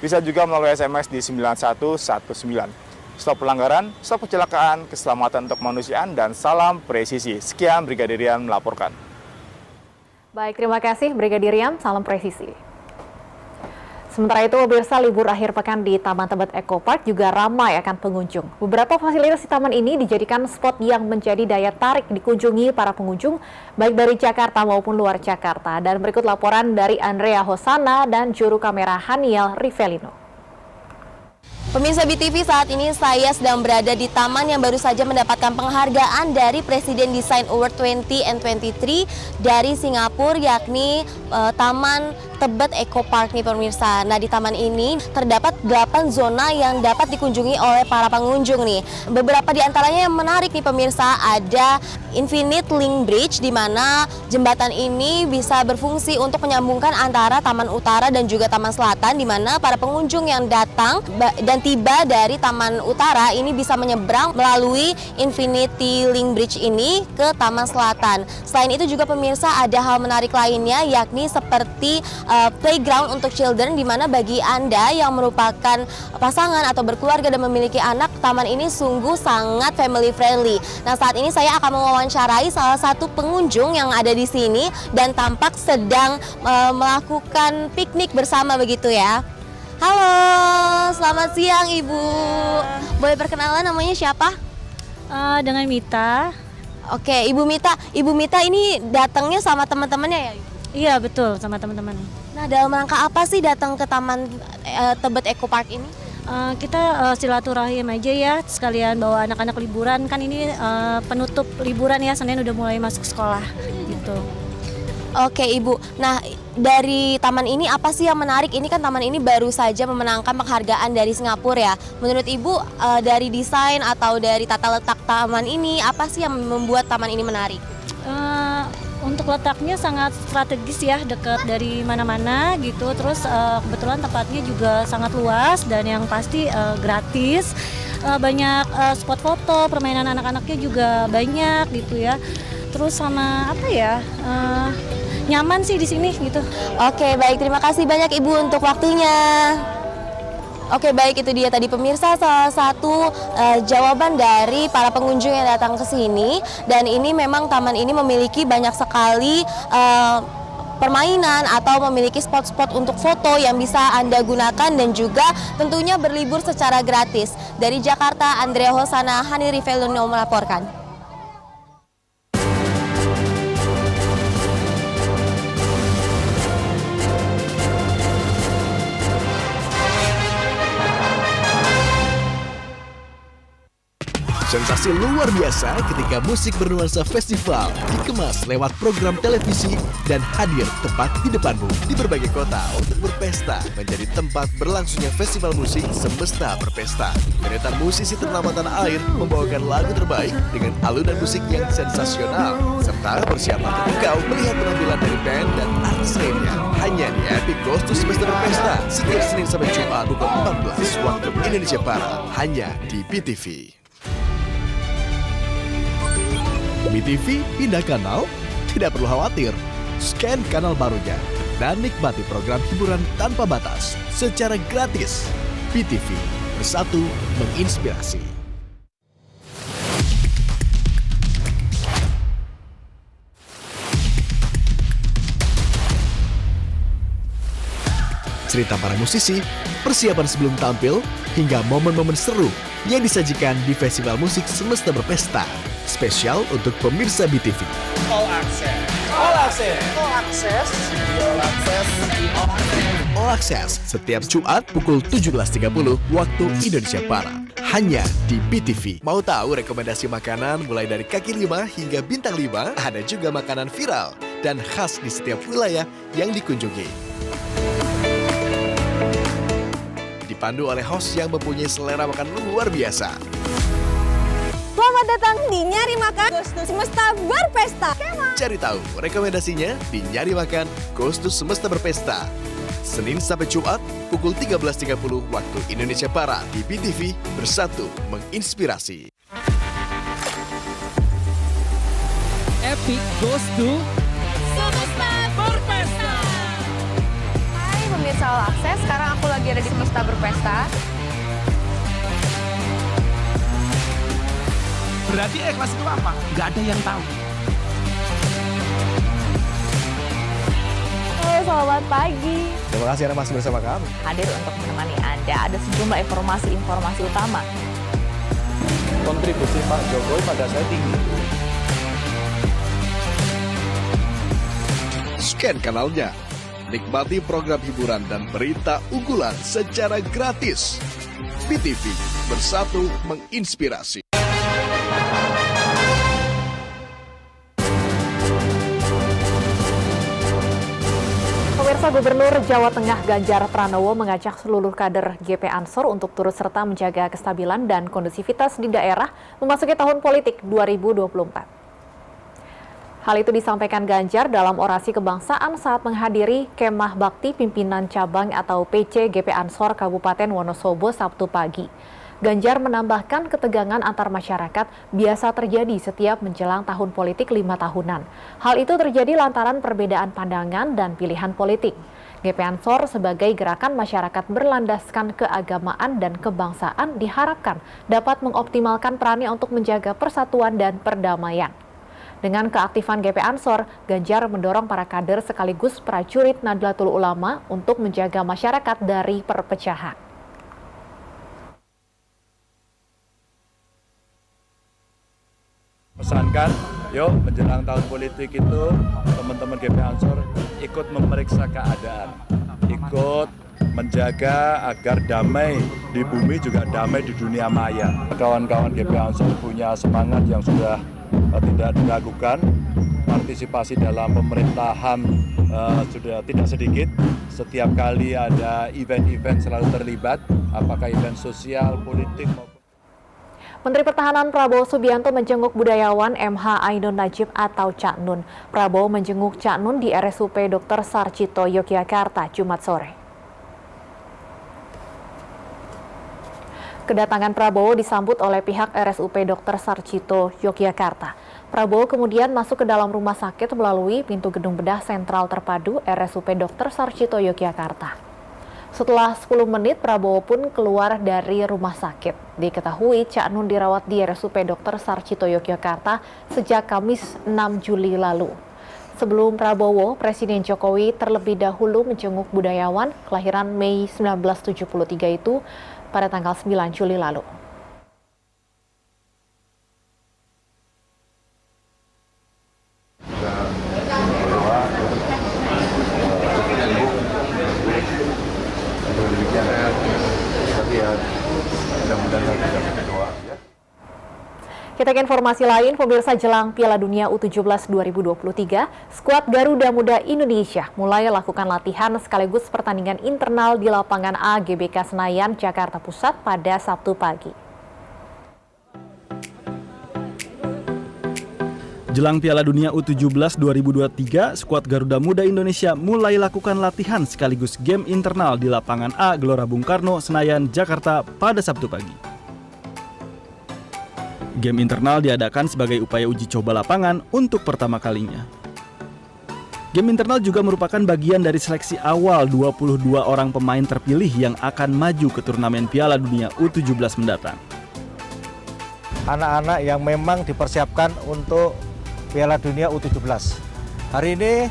Speaker 19: bisa juga melalui SMS di 9119. Stop pelanggaran, stop kecelakaan, keselamatan untuk kemanusiaan, dan salam presisi. Sekian, Brigadir Rian melaporkan.
Speaker 3: Baik, terima kasih Brigadir Rian, salam presisi. Sementara itu, pemirsa, libur akhir pekan di Taman Tebet Eco Park juga ramai akan pengunjung. Beberapa fasilitas di taman ini dijadikan spot yang menjadi daya tarik dikunjungi para pengunjung, baik dari Jakarta maupun luar Jakarta. Dan berikut laporan dari Andrea Hosana dan juru kamera Haniel Rivelino.
Speaker 2: Pemirsa BTV, saat ini saya sedang berada di taman yang baru saja mendapatkan penghargaan dari Presiden Design Award 2023 dari Singapura, yakni Taman Tebet Eco Park nih pemirsa. Nah, di taman ini terdapat 8 zona yang dapat dikunjungi oleh para pengunjung nih. Beberapa di antaranya yang menarik nih pemirsa, ada Infinite Link Bridge, di mana jembatan ini bisa berfungsi untuk menyambungkan antara Taman Utara dan juga Taman Selatan, di mana para pengunjung yang datang dan tiba dari Taman Utara ini bisa menyeberang melalui Infinity Link Bridge ini ke Taman Selatan. Selain itu juga pemirsa ada hal menarik lainnya, yakni seperti playground untuk children, di mana bagi Anda yang merupakan pasangan atau berkeluarga dan memiliki anak, taman ini sungguh sangat family friendly. Nah, saat ini saya akan mewawancarai salah satu pengunjung yang ada di sini dan tampak sedang melakukan piknik bersama begitu ya. Halo, selamat siang Ibu. Boleh perkenalan, namanya siapa?
Speaker 6: Dengan Mita.
Speaker 2: Oke, Ibu Mita ini datangnya sama teman-temannya ya?
Speaker 6: Iya, betul, sama teman-teman.
Speaker 2: Nah, dalam rangka apa sih datang ke Taman Tebet Eco Park ini?
Speaker 6: Kita silaturahim aja ya, sekalian bawa anak-anak liburan. Kan ini penutup liburan ya, Senin udah mulai masuk sekolah gitu.
Speaker 2: Oke Ibu, nah dari taman ini apa sih yang menarik? Ini kan taman ini baru saja memenangkan penghargaan dari Singapura ya. Menurut Ibu dari desain atau dari tata letak taman ini, apa sih yang membuat taman ini menarik?
Speaker 6: Untuk letaknya sangat strategis ya, dekat dari mana-mana gitu. Terus kebetulan tempatnya juga sangat luas dan yang pasti gratis. Banyak spot foto, permainan anak-anaknya juga banyak gitu ya. terus sama nyaman sih di sini gitu.
Speaker 2: Oke, baik, terima kasih banyak Ibu untuk waktunya. Oke, baik, itu dia tadi pemirsa salah satu jawaban dari para pengunjung yang datang ke sini. Dan ini memang taman ini memiliki banyak sekali permainan atau memiliki spot-spot untuk foto yang bisa Anda gunakan dan juga tentunya berlibur secara gratis. Dari Jakarta, Andrea Hosana, Hani Riveluno melaporkan.
Speaker 24: Sensasi luar biasa ketika musik bernuansa festival dikemas lewat program televisi dan hadir tepat di depanmu di berbagai kota untuk berpesta menjadi tempat berlangsungnya festival musik Semesta Berpesta. Deretan musisi ternama tanah air membawakan lagu terbaik dengan alunan musik yang sensasional serta persiapan terpukau melihat penampilan dari band dan artis lainnya hanya di Epic Goes to Semesta Berpesta setiap Senin sampai Jumat pukul 14 waktu Indonesia Barat hanya di BTV. BTV pindah kanal? Tidak perlu khawatir. Scan kanal barunya dan nikmati program hiburan tanpa batas secara gratis. BTV, bersatu menginspirasi. Cerita para musisi, persiapan sebelum tampil, hingga momen-momen seru yang disajikan di Festival Musik Semesta Berpesta. Spesial untuk pemirsa BTV.
Speaker 7: All access. All access. All access. All access.
Speaker 24: All Access setiap Jumat pukul 17.30 waktu Indonesia Barat. Hanya di BTV. Mau tahu rekomendasi makanan mulai dari kaki 5 hingga bintang 5? Ada juga makanan viral dan khas di setiap wilayah yang dikunjungi. Dipandu oleh host yang mempunyai selera makan luar biasa.
Speaker 20: Selamat datang di Nyari Makan Goes to Semesta Berpesta.
Speaker 24: Cari tahu rekomendasinya di Nyari Makan Goes to Semesta Berpesta. Senin sampai Jumat pukul 13.30 waktu Indonesia Barat di BTV, bersatu menginspirasi.
Speaker 7: Epic Goes to Semesta Berpesta.
Speaker 21: Hai pemirsa All Access, sekarang aku lagi ada di Semesta Berpesta.
Speaker 7: Berarti kelas itu apa? Nggak ada yang tahu.
Speaker 3: Halo, selamat pagi.
Speaker 19: Terima kasih Anda masih bersama kami.
Speaker 3: Hadir untuk menemani Anda, ada sejumlah informasi utama.
Speaker 19: Kontribusi Pak Jokowi pada saya tinggi.
Speaker 24: Scan kanalnya, nikmati program hiburan dan berita unggulan secara gratis. BTV, bersatu menginspirasi.
Speaker 3: Pemirsa, Gubernur Jawa Tengah Ganjar Pranowo mengajak seluruh kader GP Ansor untuk turut serta menjaga kestabilan dan kondusivitas di daerah memasuki tahun politik 2024. Hal itu disampaikan Ganjar dalam orasi kebangsaan saat menghadiri Kemah Bakti Pimpinan Cabang atau PC GP Ansor Kabupaten Wonosobo Sabtu pagi. Ganjar menambahkan ketegangan antar masyarakat biasa terjadi setiap menjelang tahun politik 5 tahunan. Hal itu terjadi lantaran perbedaan pandangan dan pilihan politik. GP Ansor sebagai gerakan masyarakat berlandaskan keagamaan dan kebangsaan diharapkan dapat mengoptimalkan perannya untuk menjaga persatuan dan perdamaian. Dengan keaktifan GP Ansor, Ganjar mendorong para kader sekaligus prajurit Nahdlatul Ulama untuk menjaga masyarakat dari perpecahan.
Speaker 22: Pesankan, yuk menjelang tahun politik itu teman-teman GP Ansor ikut memeriksa keadaan, ikut menjaga agar damai di bumi juga damai di dunia maya. Kawan-kawan GP Ansor punya semangat yang sudah tidak diragukan, partisipasi dalam pemerintahan sudah tidak sedikit. Setiap kali ada event-event selalu terlibat, apakah event sosial, politik maupun.
Speaker 3: Menteri Pertahanan Prabowo Subianto menjenguk budayawan MH Ainun Najib atau Cak Nun. Prabowo menjenguk Cak Nun di RSUP Dr. Sarjito, Yogyakarta, Jumat sore. Kedatangan Prabowo disambut oleh pihak RSUP Dr. Sarjito, Yogyakarta. Prabowo kemudian masuk ke dalam rumah sakit melalui pintu gedung bedah sentral terpadu RSUP Dr. Sarjito Yogyakarta. Setelah 10 menit, Prabowo pun keluar dari rumah sakit. Diketahui Cak Nun dirawat di RSUP Dr. Sarjito Yogyakarta sejak Kamis 6 Juli lalu. Sebelum Prabowo, Presiden Jokowi terlebih dahulu menjenguk budayawan kelahiran Mei 1973 itu pada tanggal 9 Juli lalu. Kita ke informasi lain, pemirsa, jelang Piala Dunia U17 2023, skuad Garuda Muda Indonesia mulai lakukan latihan sekaligus pertandingan internal di lapangan A GBK Senayan, Jakarta Pusat pada Sabtu pagi.
Speaker 4: Jelang Piala Dunia U17 2023, skuad Garuda Muda Indonesia mulai lakukan latihan sekaligus game internal di lapangan A Gelora Bung Karno, Senayan, Jakarta pada Sabtu pagi. Game internal diadakan sebagai upaya uji coba lapangan untuk pertama kalinya. Game internal juga merupakan bagian dari seleksi awal 22 orang pemain terpilih yang akan maju ke turnamen Piala Dunia U17 mendatang.
Speaker 8: Anak-anak yang memang dipersiapkan untuk Piala Dunia U17. Hari ini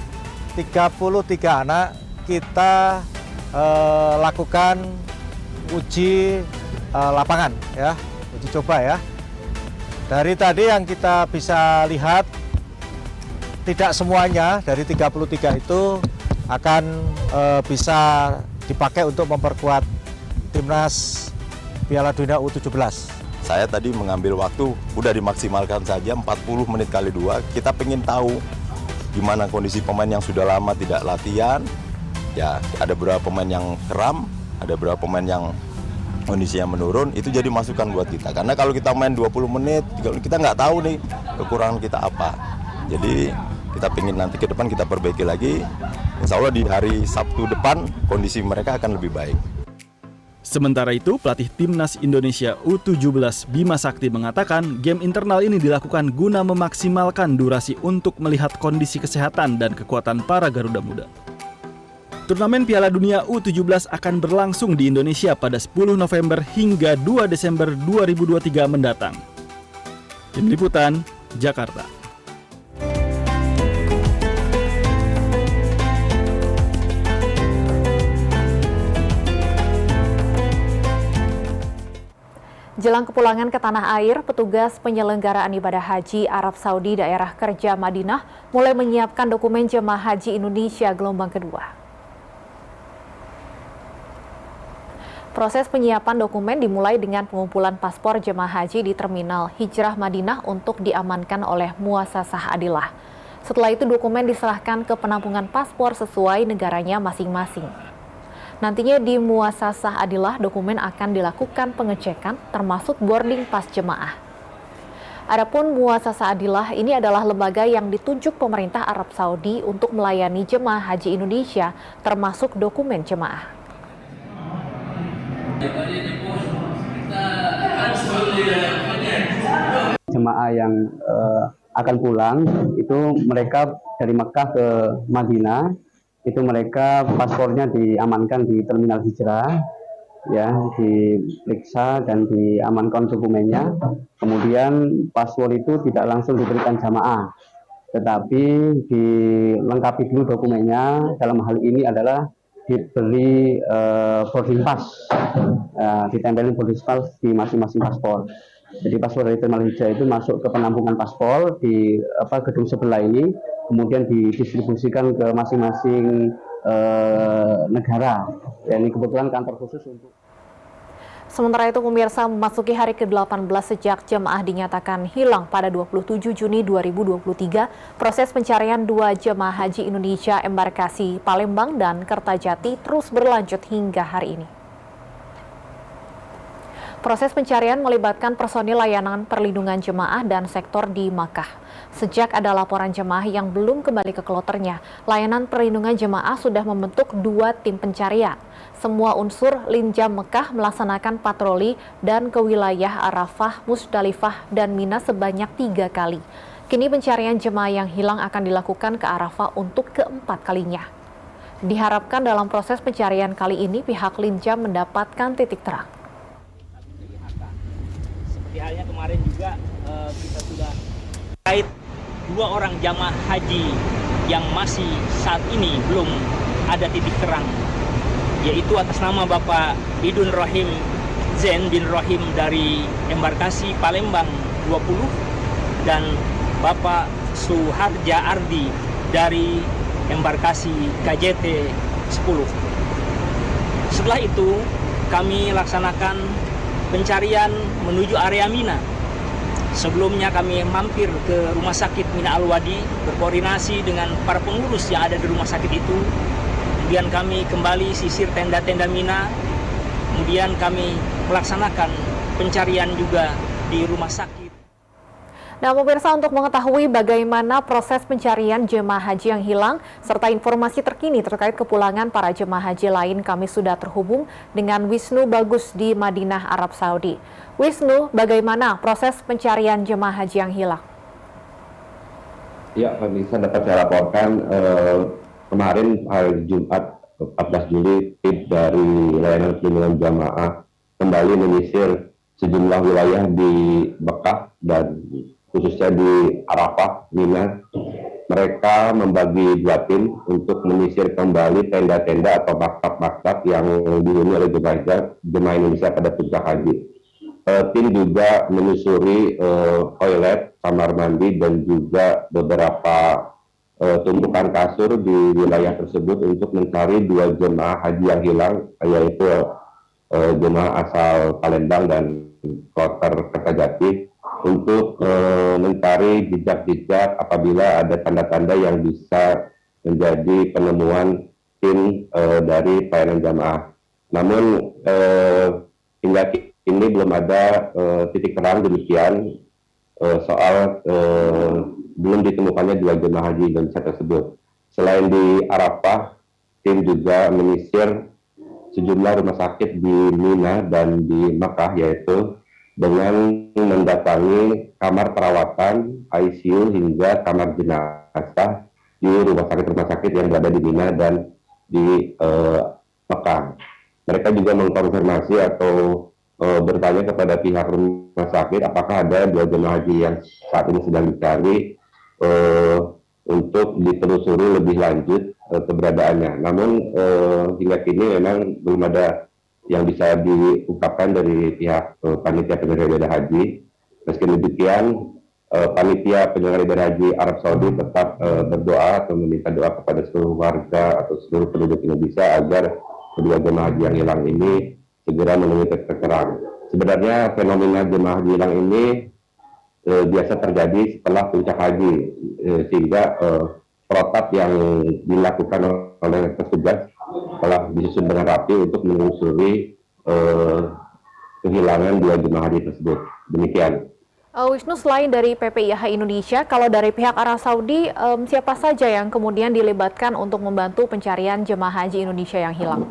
Speaker 8: 33 anak kita lakukan uji lapangan ya, uji coba ya. Dari tadi yang kita bisa lihat, tidak semuanya dari 33 itu akan bisa dipakai untuk memperkuat timnas Piala Dunia U17.
Speaker 10: Saya tadi mengambil waktu, udah dimaksimalkan saja 40 menit kali 2. Kita pengen tahu gimana kondisi pemain yang sudah lama tidak latihan. Ya, ada beberapa pemain yang kram, ada beberapa pemain yang kondisinya menurun, itu jadi masukan buat kita. Karena kalau kita main 20 menit, kita nggak tahu nih kekurangan kita apa. Jadi kita pengen nanti ke depan kita perbaiki lagi. Insya Allah di hari Sabtu depan kondisi mereka akan lebih baik.
Speaker 4: Sementara itu, pelatih Timnas Indonesia U17 Bima Sakti mengatakan game internal ini dilakukan guna memaksimalkan durasi untuk melihat kondisi kesehatan dan kekuatan para Garuda Muda. Turnamen Piala Dunia U17 akan berlangsung di Indonesia pada 10 November hingga 2 Desember 2023 mendatang. Tim Liputan, Jakarta.
Speaker 3: Jelang kepulangan ke tanah air, petugas penyelenggaraan ibadah haji Arab Saudi daerah kerja Madinah mulai menyiapkan dokumen jemaah haji Indonesia gelombang kedua. Proses penyiapan dokumen dimulai dengan pengumpulan paspor jemaah haji di Terminal Hijrah Madinah untuk diamankan oleh Muasasah Adilah. Setelah itu dokumen diserahkan ke penampungan paspor sesuai negaranya masing-masing. Nantinya di Muasasah Adilah dokumen akan dilakukan pengecekan termasuk boarding pass jemaah. Adapun Muasasah Adilah ini adalah lembaga yang ditunjuk pemerintah Arab Saudi untuk melayani jemaah haji Indonesia termasuk dokumen jemaah.
Speaker 14: Jemaah yang akan pulang itu mereka dari Mekah ke Madinah, itu mereka paspornya diamankan di Terminal Hijrah, ya, diperiksa dan diamankan dokumennya. Kemudian paspor itu tidak langsung diberikan jamaah, tetapi dilengkapi dulu dokumennya. Dalam hal ini adalah diberi boarding pass, ditempelin boarding pass di masing-masing paspor. Jadi paspor dari Terminal Hijrah itu masuk ke penampungan paspor di gedung sebelah ini, kemudian didistribusikan ke masing-masing negara. Ya, ini kebetulan kantor khusus untuk.
Speaker 3: Sementara itu, pemirsa, memasuki hari ke-18 sejak jemaah dinyatakan hilang pada 27 Juni 2023, proses pencarian 2 jemaah haji Indonesia embarkasi Palembang dan Kertajati terus berlanjut hingga hari ini. Proses pencarian melibatkan personil layanan perlindungan jemaah dan sektor di Makkah. Sejak ada laporan jemaah yang belum kembali ke kloternya, layanan perlindungan jemaah sudah membentuk 2 tim pencarian. Semua unsur Linjam Mekah melaksanakan patroli dan ke wilayah Arafah, Musdalifah, dan Mina sebanyak 3 kali. Kini pencarian jemaah yang hilang akan dilakukan ke Arafah untuk keempat kalinya. Diharapkan dalam proses pencarian kali ini pihak Linjam mendapatkan titik terang.
Speaker 1: Seperti halnya kemarin juga kita sudah terkait 2 orang jamaah haji yang masih saat ini belum ada titik terang, yaitu atas nama Bapak Idun Rohim Zain bin Rohim dari embarkasi Palembang 20 dan Bapak Suharja Ardi dari embarkasi KJT 10. Setelah itu kami laksanakan pencarian menuju area Mina. Sebelumnya kami mampir ke Rumah Sakit Mina Al-Wadi, berkoordinasi dengan para pengurus yang ada di rumah sakit itu. Kemudian kami kembali sisir tenda-tenda Mina. Kemudian kami melaksanakan pencarian juga di rumah sakit.
Speaker 3: Nah, pemirsa, untuk mengetahui bagaimana proses pencarian jemaah haji yang hilang serta informasi terkini terkait kepulangan para jemaah haji lain, kami sudah terhubung dengan Wisnu Bagus di Madinah, Arab Saudi. Wisnu, bagaimana proses pencarian jemaah haji yang hilang?
Speaker 11: Ya, pemirsa, dapat saya laporkan kemarin hari Jumat 14 Juli tim dari layanan perlindungan jamaah kembali menyisir sejumlah wilayah di Mekah dan khususnya di Arafah, Mina. Mereka membagi 2 tim untuk menyisir kembali tenda-tenda atau maktab-maktab yang dihuni oleh jemaah Indonesia pada puncak haji. Tim juga menyusuri toilet, kamar mandi, dan juga beberapa tumpukan kasur di wilayah tersebut untuk mencari 2 jemaah haji yang hilang, yaitu jemaah asal Palembang dan Kloter Kertajati, untuk mencari jejak-jejak apabila ada tanda-tanda yang bisa menjadi penemuan tim dari pelayanan jamaah. Namun hingga kini belum ada titik terang demikian soal belum ditemukannya 2 jemaah haji Indonesia tersebut. Selain di Arafah, tim juga menyisir sejumlah rumah sakit di Mina dan di Makkah, yaitu dengan mendatangi kamar perawatan, ICU, hingga kamar jenazah di rumah sakit yang berada di Mina dan di Mekah. Mereka juga mengkonfirmasi atau bertanya kepada pihak rumah sakit apakah ada 2 jemaah haji yang saat ini sedang dicari untuk ditelusuri lebih lanjut keberadaannya. Namun hingga kini memang belum ada yang bisa diungkapkan dari pihak panitia penyelenggara ibadah haji. Meski demikian, panitia penyelenggara ibadah haji Arab Saudi tetap berdoa atau meminta doa kepada seluruh warga atau seluruh penduduk Indonesia agar kedua jemaah haji yang hilang ini segera menemui titik terang. Sebenarnya fenomena jemaah haji hilang ini biasa terjadi setelah puncak haji, sehingga protap yang dilakukan oleh petugas telah disusun dengan rapi untuk menelusuri kehilangan 2 jemaah haji tersebut. Demikian.
Speaker 3: Wisnu, selain dari PPIH Indonesia, kalau dari pihak Arab Saudi, siapa saja yang kemudian dilibatkan untuk membantu pencarian jemaah haji Indonesia yang hilang?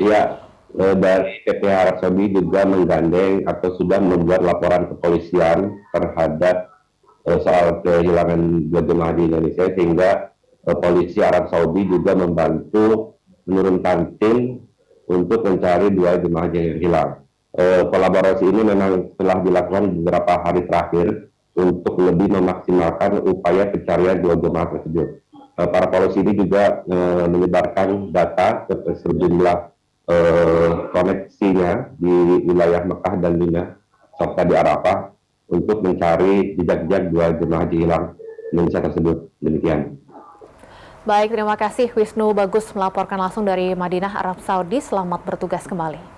Speaker 11: Ya, dari PPIH Arab Saudi juga menggandeng atau sudah membuat laporan kepolisian terhadap soal kehilangan 2 jemaah haji Indonesia, sehingga polisi Arab Saudi juga membantu menurunkan tim untuk mencari 2 jemaah haji yang hilang. Kolaborasi ini memang telah dilakukan beberapa hari terakhir untuk lebih memaksimalkan upaya pencarian 2 jemaah tersebut. Para polisi ini juga menyebarkan data ke sejumlah koneksinya di wilayah Mekah dan Mina serta di Arafah untuk mencari jejak-jejak 2 jemaah haji hilang Indonesia tersebut. Demikian.
Speaker 3: Baik, terima kasih Wisnu Bagus melaporkan langsung dari Madinah, Arab Saudi. Selamat bertugas kembali.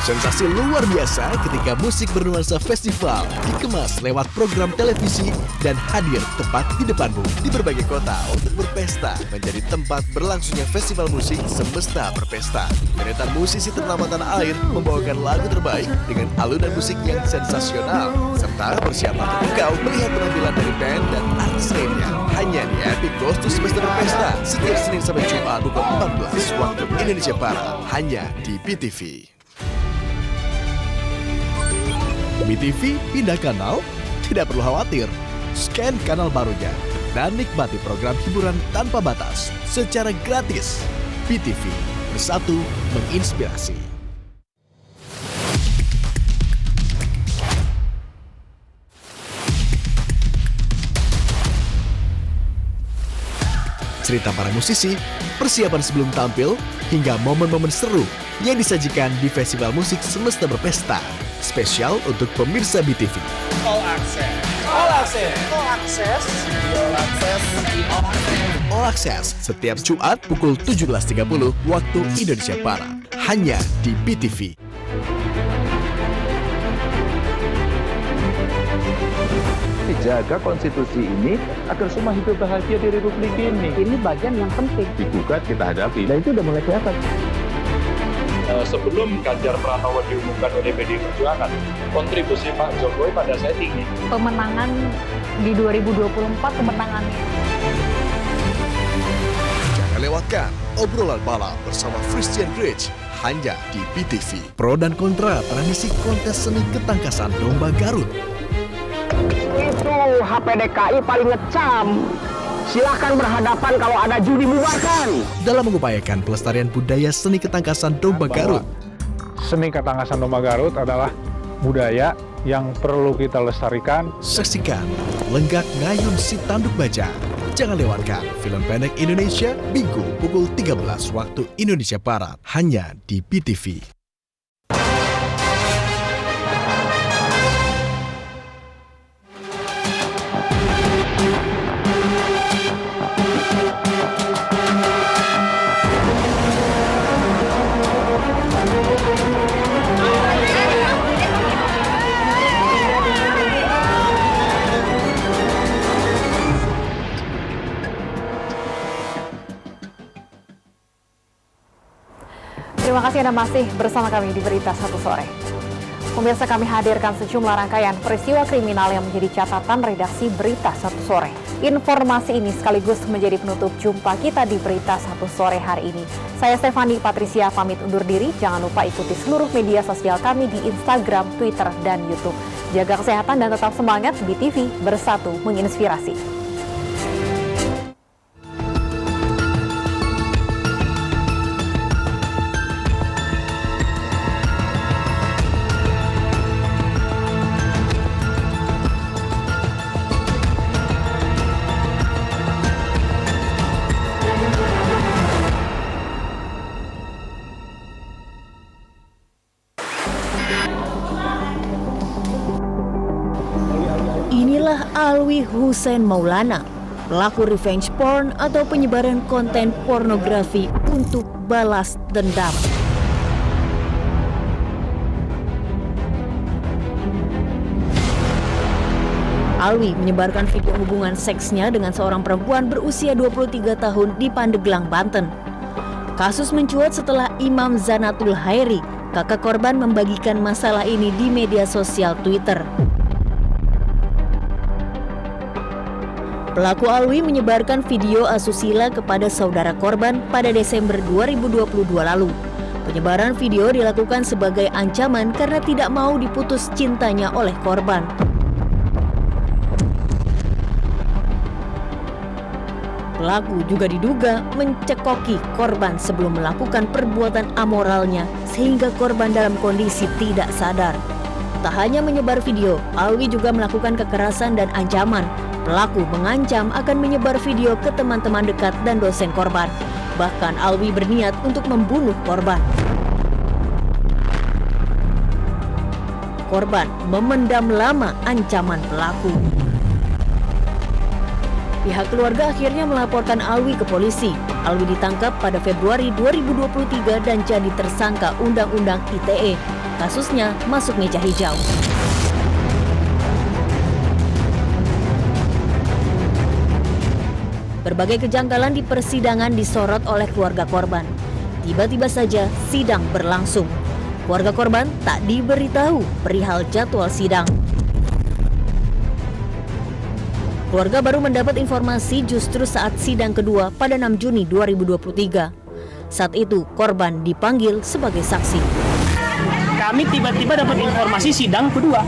Speaker 24: Sensasi luar biasa ketika musik bernuansa festival dikemas lewat program televisi dan hadir tepat di depanmu di berbagai kota untuk berpesta menjadi tempat berlangsungnya festival musik Semesta Berpesta. Deretan musisi ternama tanah air membawakan lagu terbaik dengan alunan musik yang sensasional serta persiapan terpukau melihat penampilan dari band dan artis lainnya hanya di Epic Goes to Semesta Berpesta setiap Senin sampai Jumat pukul 14 waktu Indonesia Barat hanya di BTV. BTV pindah kanal? Tidak perlu khawatir. Scan kanal barunya dan nikmati program hiburan tanpa batas secara gratis. BTV, bersatu menginspirasi. Cerita para musisi, persiapan sebelum tampil, hingga momen-momen seru yang disajikan di Festival Musik Semesta Berpesta. Spesial untuk pemirsa BTV.
Speaker 7: All Access. All Access. All Access. All Access.
Speaker 24: All Access setiap Jumat pukul 17.30 waktu Indonesia Barat. Hanya di BTV.
Speaker 5: Dijaga konstitusi ini agar semua hidup bahagia di Republik ini. Ini bagian yang penting. Digugat kita hadapi. Dan itu udah mulai kelihatan.
Speaker 22: Sebelum Ganjar Pranowo diumumkan oleh PDI Perjuangan, kontribusi Pak Jokowi pada saya tinggi.
Speaker 3: Pemenangan di 2024 kemenangannya.
Speaker 24: Jangan lewatkan obrolan malam bersama Christian Bridge hanya di BTV. Pro dan kontra tradisi kontes seni ketangkasan domba Garut.
Speaker 13: Itu HPDKI paling ngecam. Silahkan berhadapan kalau ada judi bubarkan.
Speaker 24: Dalam mengupayakan pelestarian budaya seni ketangkasan domba Garut.
Speaker 16: Seni ketangkasan domba Garut adalah budaya yang perlu kita lestarikan.
Speaker 24: Saksikan Lenggak Ngayun Si Tanduk Baja. Jangan lewatkan film pendek Indonesia Minggu pukul 13 waktu Indonesia Barat hanya di BTV.
Speaker 3: Terima kasih Anda masih bersama kami di Berita Satu Sore. Pemirsa, kami hadirkan sejumlah rangkaian peristiwa kriminal yang menjadi catatan redaksi Berita Satu Sore. Informasi ini sekaligus menjadi penutup jumpa kita di Berita Satu Sore hari ini. Saya Stefani Patricia pamit undur diri. Jangan lupa ikuti seluruh media sosial kami di Instagram, Twitter, dan YouTube. Jaga kesehatan dan tetap semangat. BTV, bersatu menginspirasi.
Speaker 23: Inilah Alwi Hussein Maulana, pelaku revenge porn atau penyebaran konten pornografi untuk balas dendam. Alwi menyebarkan video hubungan seksnya dengan seorang perempuan berusia 23 tahun di Pandeglang, Banten. Kasus mencuat setelah Imam Zanatul Hairi, kakak korban, membagikan masalah ini di media sosial Twitter. Pelaku Alwi menyebarkan video asusila kepada saudara korban pada Desember 2022 lalu. Penyebaran video dilakukan sebagai ancaman karena tidak mau diputus cintanya oleh korban. Pelaku juga diduga mencekoki korban sebelum melakukan perbuatan amoralnya sehingga korban dalam kondisi tidak sadar. Tak hanya menyebar video, Alwi juga melakukan kekerasan dan ancaman. Pelaku mengancam akan menyebar video ke teman-teman dekat dan dosen korban. Bahkan Alwi berniat untuk membunuh korban. Korban memendam lama ancaman pelaku. Pihak keluarga akhirnya melaporkan Alwi ke polisi. Alwi ditangkap pada Februari 2023 dan jadi tersangka Undang-Undang ITE. Kasusnya masuk meja hijau. Berbagai kejanggalan di persidangan disorot oleh keluarga korban. Tiba-tiba saja sidang berlangsung. Keluarga korban tak diberitahu perihal jadwal sidang. Keluarga baru mendapat informasi justru saat sidang kedua pada 6 Juni 2023. Saat itu korban dipanggil sebagai saksi.
Speaker 9: Kami tiba-tiba dapat informasi sidang kedua.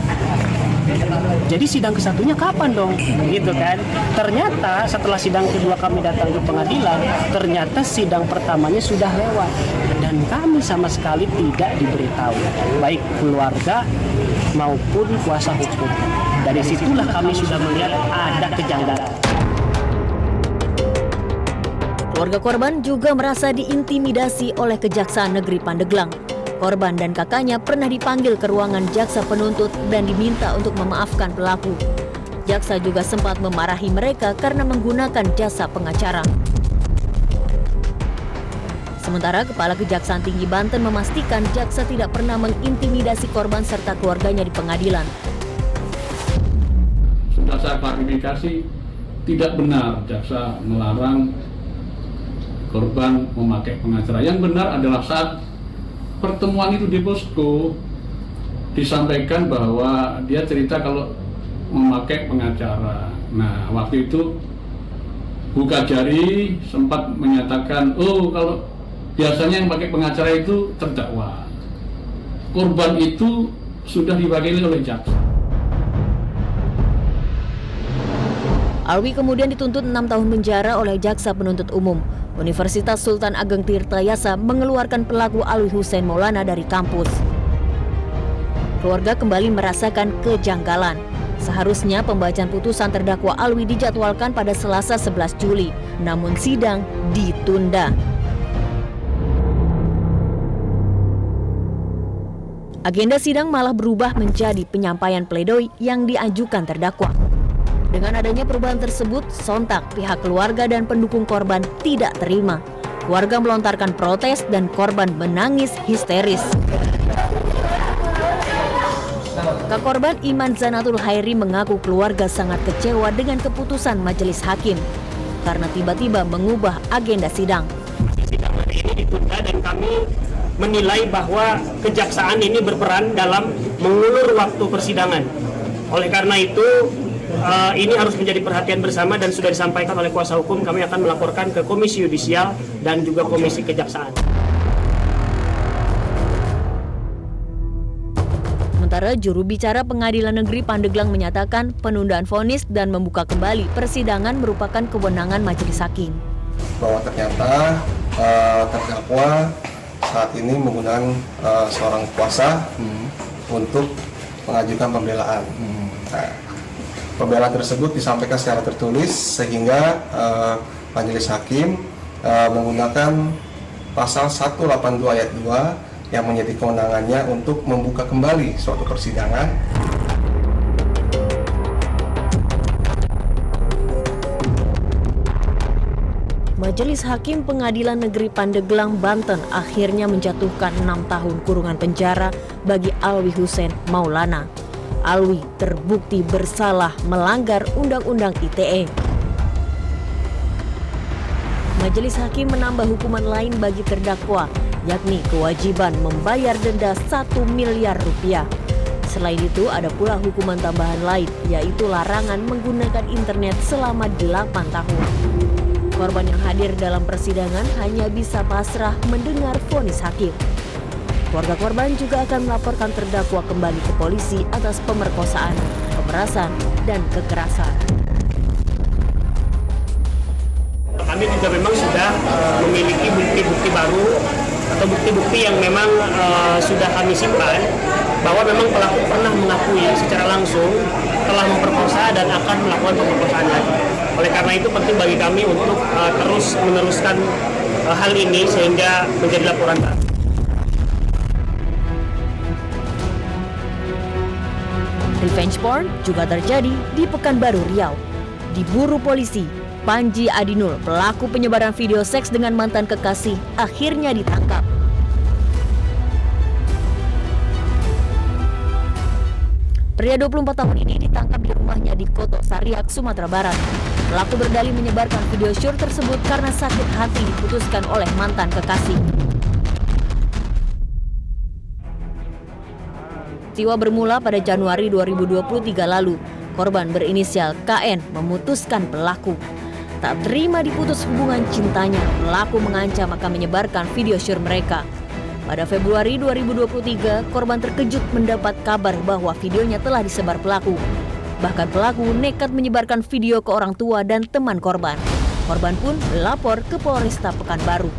Speaker 9: Jadi sidang kesatunya kapan dong? Gitu kan. Ternyata setelah sidang kedua kami datang ke pengadilan, ternyata sidang pertamanya sudah lewat. Dan kami sama sekali tidak diberitahu, baik keluarga maupun kuasa hukum. Dari situlah kami sudah melihat ada kejanggalan.
Speaker 23: Keluarga korban juga merasa diintimidasi oleh Kejaksaan Negeri Pandeglang. Korban dan kakaknya pernah dipanggil ke ruangan jaksa penuntut dan diminta untuk memaafkan pelaku. Jaksa juga sempat memarahi mereka karena menggunakan jasa pengacara. Sementara Kepala Kejaksaan Tinggi Banten memastikan jaksa tidak pernah mengintimidasi korban serta keluarganya di pengadilan.
Speaker 12: Sudah saya klarifikasi, tidak benar jaksa melarang korban memakai pengacara. Yang benar adalah saat pertemuan itu di posko disampaikan bahwa dia cerita kalau memakai pengacara. Nah, waktu itu Bu Kajari sempat menyatakan, oh kalau biasanya yang pakai pengacara itu terdakwa. Korban itu sudah diwakili oleh jaksa.
Speaker 23: Alwi kemudian dituntut 6 tahun penjara oleh jaksa penuntut umum. Universitas Sultan Ageng Tirtayasa mengeluarkan pelaku Alwi Hussein Maulana dari kampus. Keluarga kembali merasakan kejanggalan. Seharusnya pembacaan putusan terdakwa Alwi dijadwalkan pada Selasa 11 Juli, namun sidang ditunda. Agenda sidang malah berubah menjadi penyampaian pledoi yang diajukan terdakwa. Dengan adanya perubahan tersebut, sontak pihak keluarga dan pendukung korban tidak terima. Keluarga melontarkan protes dan korban menangis histeris. Kak korban Iman Zanatul Hairi mengaku keluarga sangat kecewa dengan keputusan majelis hakim karena tiba-tiba mengubah agenda sidang.
Speaker 9: Sidang hari ini ditunda dan kami menilai bahwa kejaksaan ini berperan dalam mengulur waktu persidangan. Oleh karena itu, ini harus menjadi perhatian bersama dan sudah disampaikan oleh kuasa hukum, kami akan melaporkan ke Komisi Yudisial dan juga Komisi Kejaksaan.
Speaker 23: Sementara juru bicara Pengadilan Negeri Pandeglang menyatakan penundaan vonis dan membuka kembali persidangan merupakan kewenangan majelis hakim.
Speaker 15: Bahwa ternyata terdakwa saat ini menggunakan seorang kuasa untuk mengajukan pembelaan. Nah, pembelaan tersebut disampaikan secara tertulis sehingga majelis hakim menggunakan pasal 182 ayat 2 yang menjadi kewenangannya untuk membuka kembali suatu persidangan.
Speaker 23: Majelis Hakim Pengadilan Negeri Pandeglang, Banten akhirnya menjatuhkan 6 tahun kurungan penjara bagi Alwi Hussein Maulana. Alwi terbukti bersalah melanggar Undang-Undang ITE. Majelis Hakim menambah hukuman lain bagi terdakwa, yakni kewajiban membayar denda 1 miliar rupiah. Selain itu, ada pula hukuman tambahan lain, yaitu larangan menggunakan internet selama 8 tahun. Korban yang hadir dalam persidangan hanya bisa pasrah mendengar vonis hakim. Keluarga korban juga akan melaporkan terdakwa kembali ke polisi atas pemerkosaan, pemerasan, dan kekerasan.
Speaker 9: Kami juga memang sudah memiliki bukti-bukti baru atau bukti-bukti yang memang sudah kami simpan bahwa memang pelaku pernah mengakui secara langsung telah memperkosa dan akan melakukan pemerkosaan lagi. Oleh karena itu penting bagi kami untuk terus meneruskan hal ini sehingga menjadi laporan baru.
Speaker 23: Revenge porn juga terjadi di Pekanbaru Riau. Diburu polisi, Panji Adinul, pelaku penyebaran video seks dengan mantan kekasih, akhirnya ditangkap. Pria 24 tahun ini ditangkap di rumahnya di Koto Sariak, Sumatera Barat. Pelaku berdalih menyebarkan video syur tersebut karena sakit hati diputuskan oleh mantan kekasih. Peristiwa bermula pada Januari 2023 lalu. Korban berinisial KN memutuskan pelaku. Tak terima diputus hubungan cintanya, pelaku mengancam akan menyebarkan video syur mereka. Pada Februari 2023, korban terkejut mendapat kabar bahwa videonya telah disebar pelaku. Bahkan pelaku nekat menyebarkan video ke orang tua dan teman korban. Korban pun lapor ke Polresta Pekanbaru.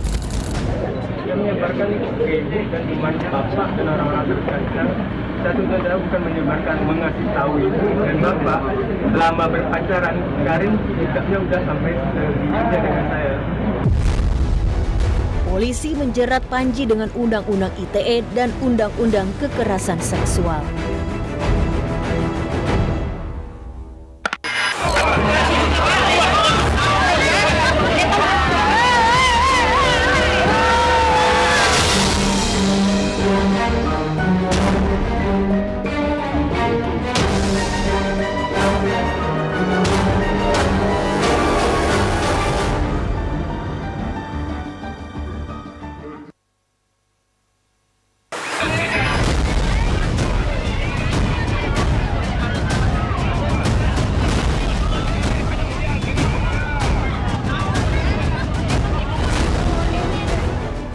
Speaker 2: Dia menyebarkan ke ibu dan teman bapak dan orang-orang terdekat. Saya tujuan bukan menyebarkan, mengasih tahu ibu dan bapak selama berpacaran. Karin sikapnya udah sampai segitunya dengan saya.
Speaker 23: Polisi menjerat Panji dengan Undang-Undang ITE dan Undang-Undang Kekerasan Seksual.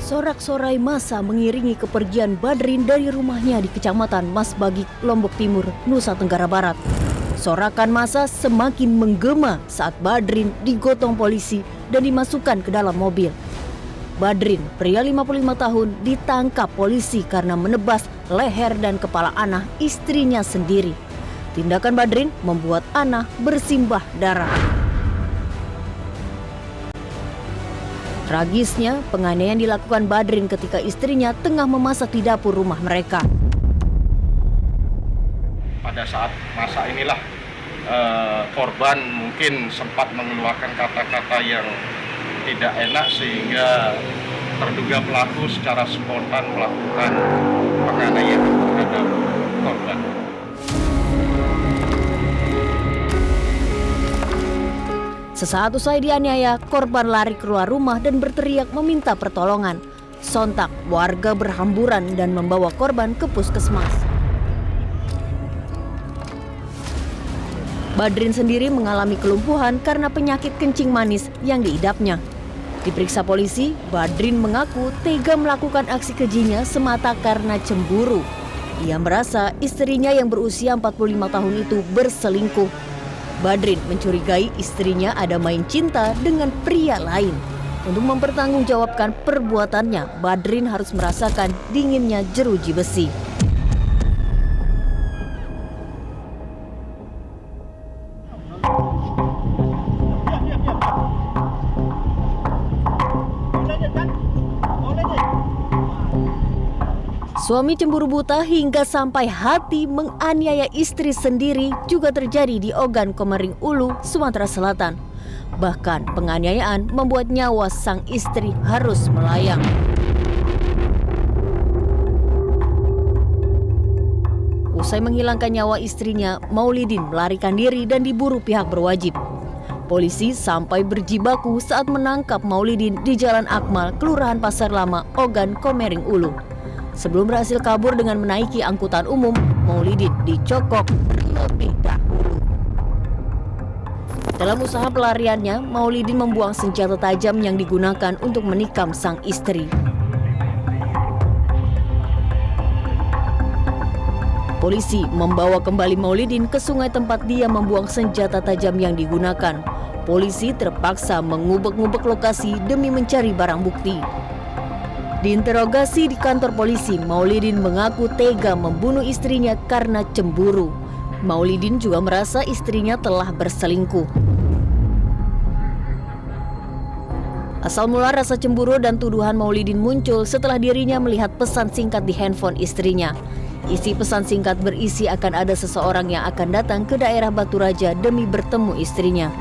Speaker 23: Sorak-sorai massa mengiringi kepergian Badrin dari rumahnya di Kecamatan Masbagi, Lombok Timur, Nusa Tenggara Barat. Sorakan massa semakin menggema saat Badrin digotong polisi dan dimasukkan ke dalam mobil. Badrin, pria 55 tahun, ditangkap polisi karena menebas leher dan kepala Ana, istrinya sendiri. Tindakan Badrin membuat Ana bersimbah darah. Tragisnya, penganiayaan dilakukan Badrin ketika istrinya tengah memasak di dapur rumah mereka.
Speaker 6: Pada saat masa inilah korban mungkin sempat mengeluarkan kata-kata yang tidak enak sehingga terduga pelaku secara spontan melakukan penganiayaan terhadap korban.
Speaker 23: Sesaat usai dianiaya, korban lari keluar rumah dan berteriak meminta pertolongan. Sontak, warga berhamburan dan membawa korban ke puskesmas. Badrin sendiri mengalami kelumpuhan karena penyakit kencing manis yang diidapnya. Diperiksa polisi, Badrin mengaku tega melakukan aksi kejinya semata karena cemburu. Ia merasa istrinya yang berusia 45 tahun itu berselingkuh. Badrin mencurigai istrinya ada main cinta dengan pria lain. Untuk mempertanggungjawabkan perbuatannya, Badrin harus merasakan dinginnya jeruji besi. Suami cemburu buta hingga sampai hati menganiaya istri sendiri juga terjadi di Ogan Komering Ulu, Sumatera Selatan. Bahkan penganiayaan membuat nyawa sang istri harus melayang. Usai menghilangkan nyawa istrinya, Maulidin melarikan diri dan diburu pihak berwajib. Polisi sampai berjibaku saat menangkap Maulidin di Jalan Akmal, Kelurahan Pasar Lama, Ogan Komering Ulu. Sebelum berhasil kabur dengan menaiki angkutan umum, Maulidin dicokok terlebih dahulu. Dalam usaha pelariannya, Maulidin membuang senjata tajam yang digunakan untuk menikam sang istri. Polisi membawa kembali Maulidin ke sungai tempat dia membuang senjata tajam yang digunakan. Polisi terpaksa mengubek-ngubek lokasi demi mencari barang bukti. Diinterogasi di kantor polisi, Maulidin mengaku tega membunuh istrinya karena cemburu. Maulidin juga merasa istrinya telah berselingkuh. Asal mula rasa cemburu dan tuduhan Maulidin muncul setelah dirinya melihat pesan singkat di handphone istrinya. Isi pesan singkat berisi akan ada seseorang yang akan datang ke daerah Batu Raja demi bertemu istrinya.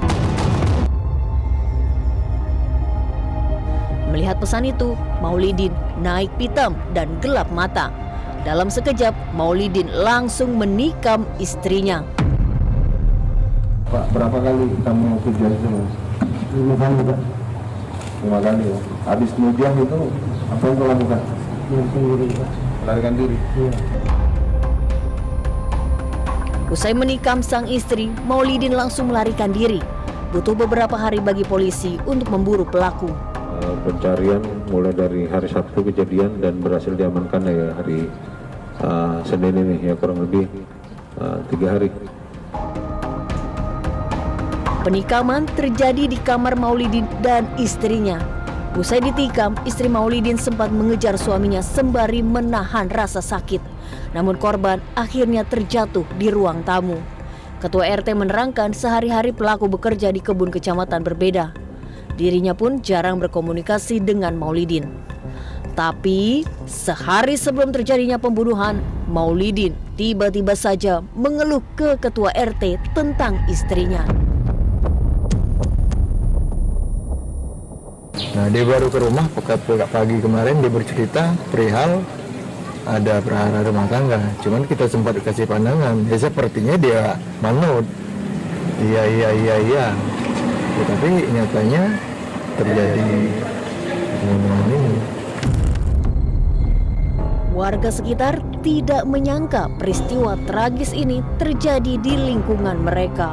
Speaker 23: Melihat pesan itu, Maulidin naik pitam dan gelap mata. Dalam sekejap, Maulidin langsung menikam istrinya.
Speaker 5: Pak, berapa kali kamu kerja itu? 5 kali, Pak. 5 kali ya. Habis mudiah itu apa yang kau lakukan? Melarikan diri. Iya.
Speaker 23: Usai menikam sang istri, Maulidin langsung melarikan diri. Butuh beberapa hari bagi polisi untuk memburu pelaku.
Speaker 5: Pencarian mulai dari hari Sabtu kejadian dan berhasil diamankan ya hari Senin ini ya, kurang lebih 3 hari.
Speaker 23: Penikaman terjadi di kamar Maulidin dan istrinya. Usai ditikam, istri Maulidin sempat mengejar suaminya sembari menahan rasa sakit. Namun korban akhirnya terjatuh di ruang tamu. Ketua RT menerangkan sehari-hari pelaku bekerja di kebun kecamatan berbeda. Dirinya pun jarang berkomunikasi dengan Maulidin. Tapi sehari sebelum terjadinya pembunuhan, Maulidin tiba-tiba saja mengeluh ke ketua RT tentang istrinya.
Speaker 17: Nah, dia baru ke rumah pagi kemarin, dia bercerita perihal ada perhara rumah tangga. Cuman kita sempat dikasih pandangan, ya sepertinya dia manut. Iya. Tetapi nyatanya terjadi pembunuhan ini.
Speaker 23: Warga sekitar tidak menyangka peristiwa tragis ini terjadi di lingkungan mereka.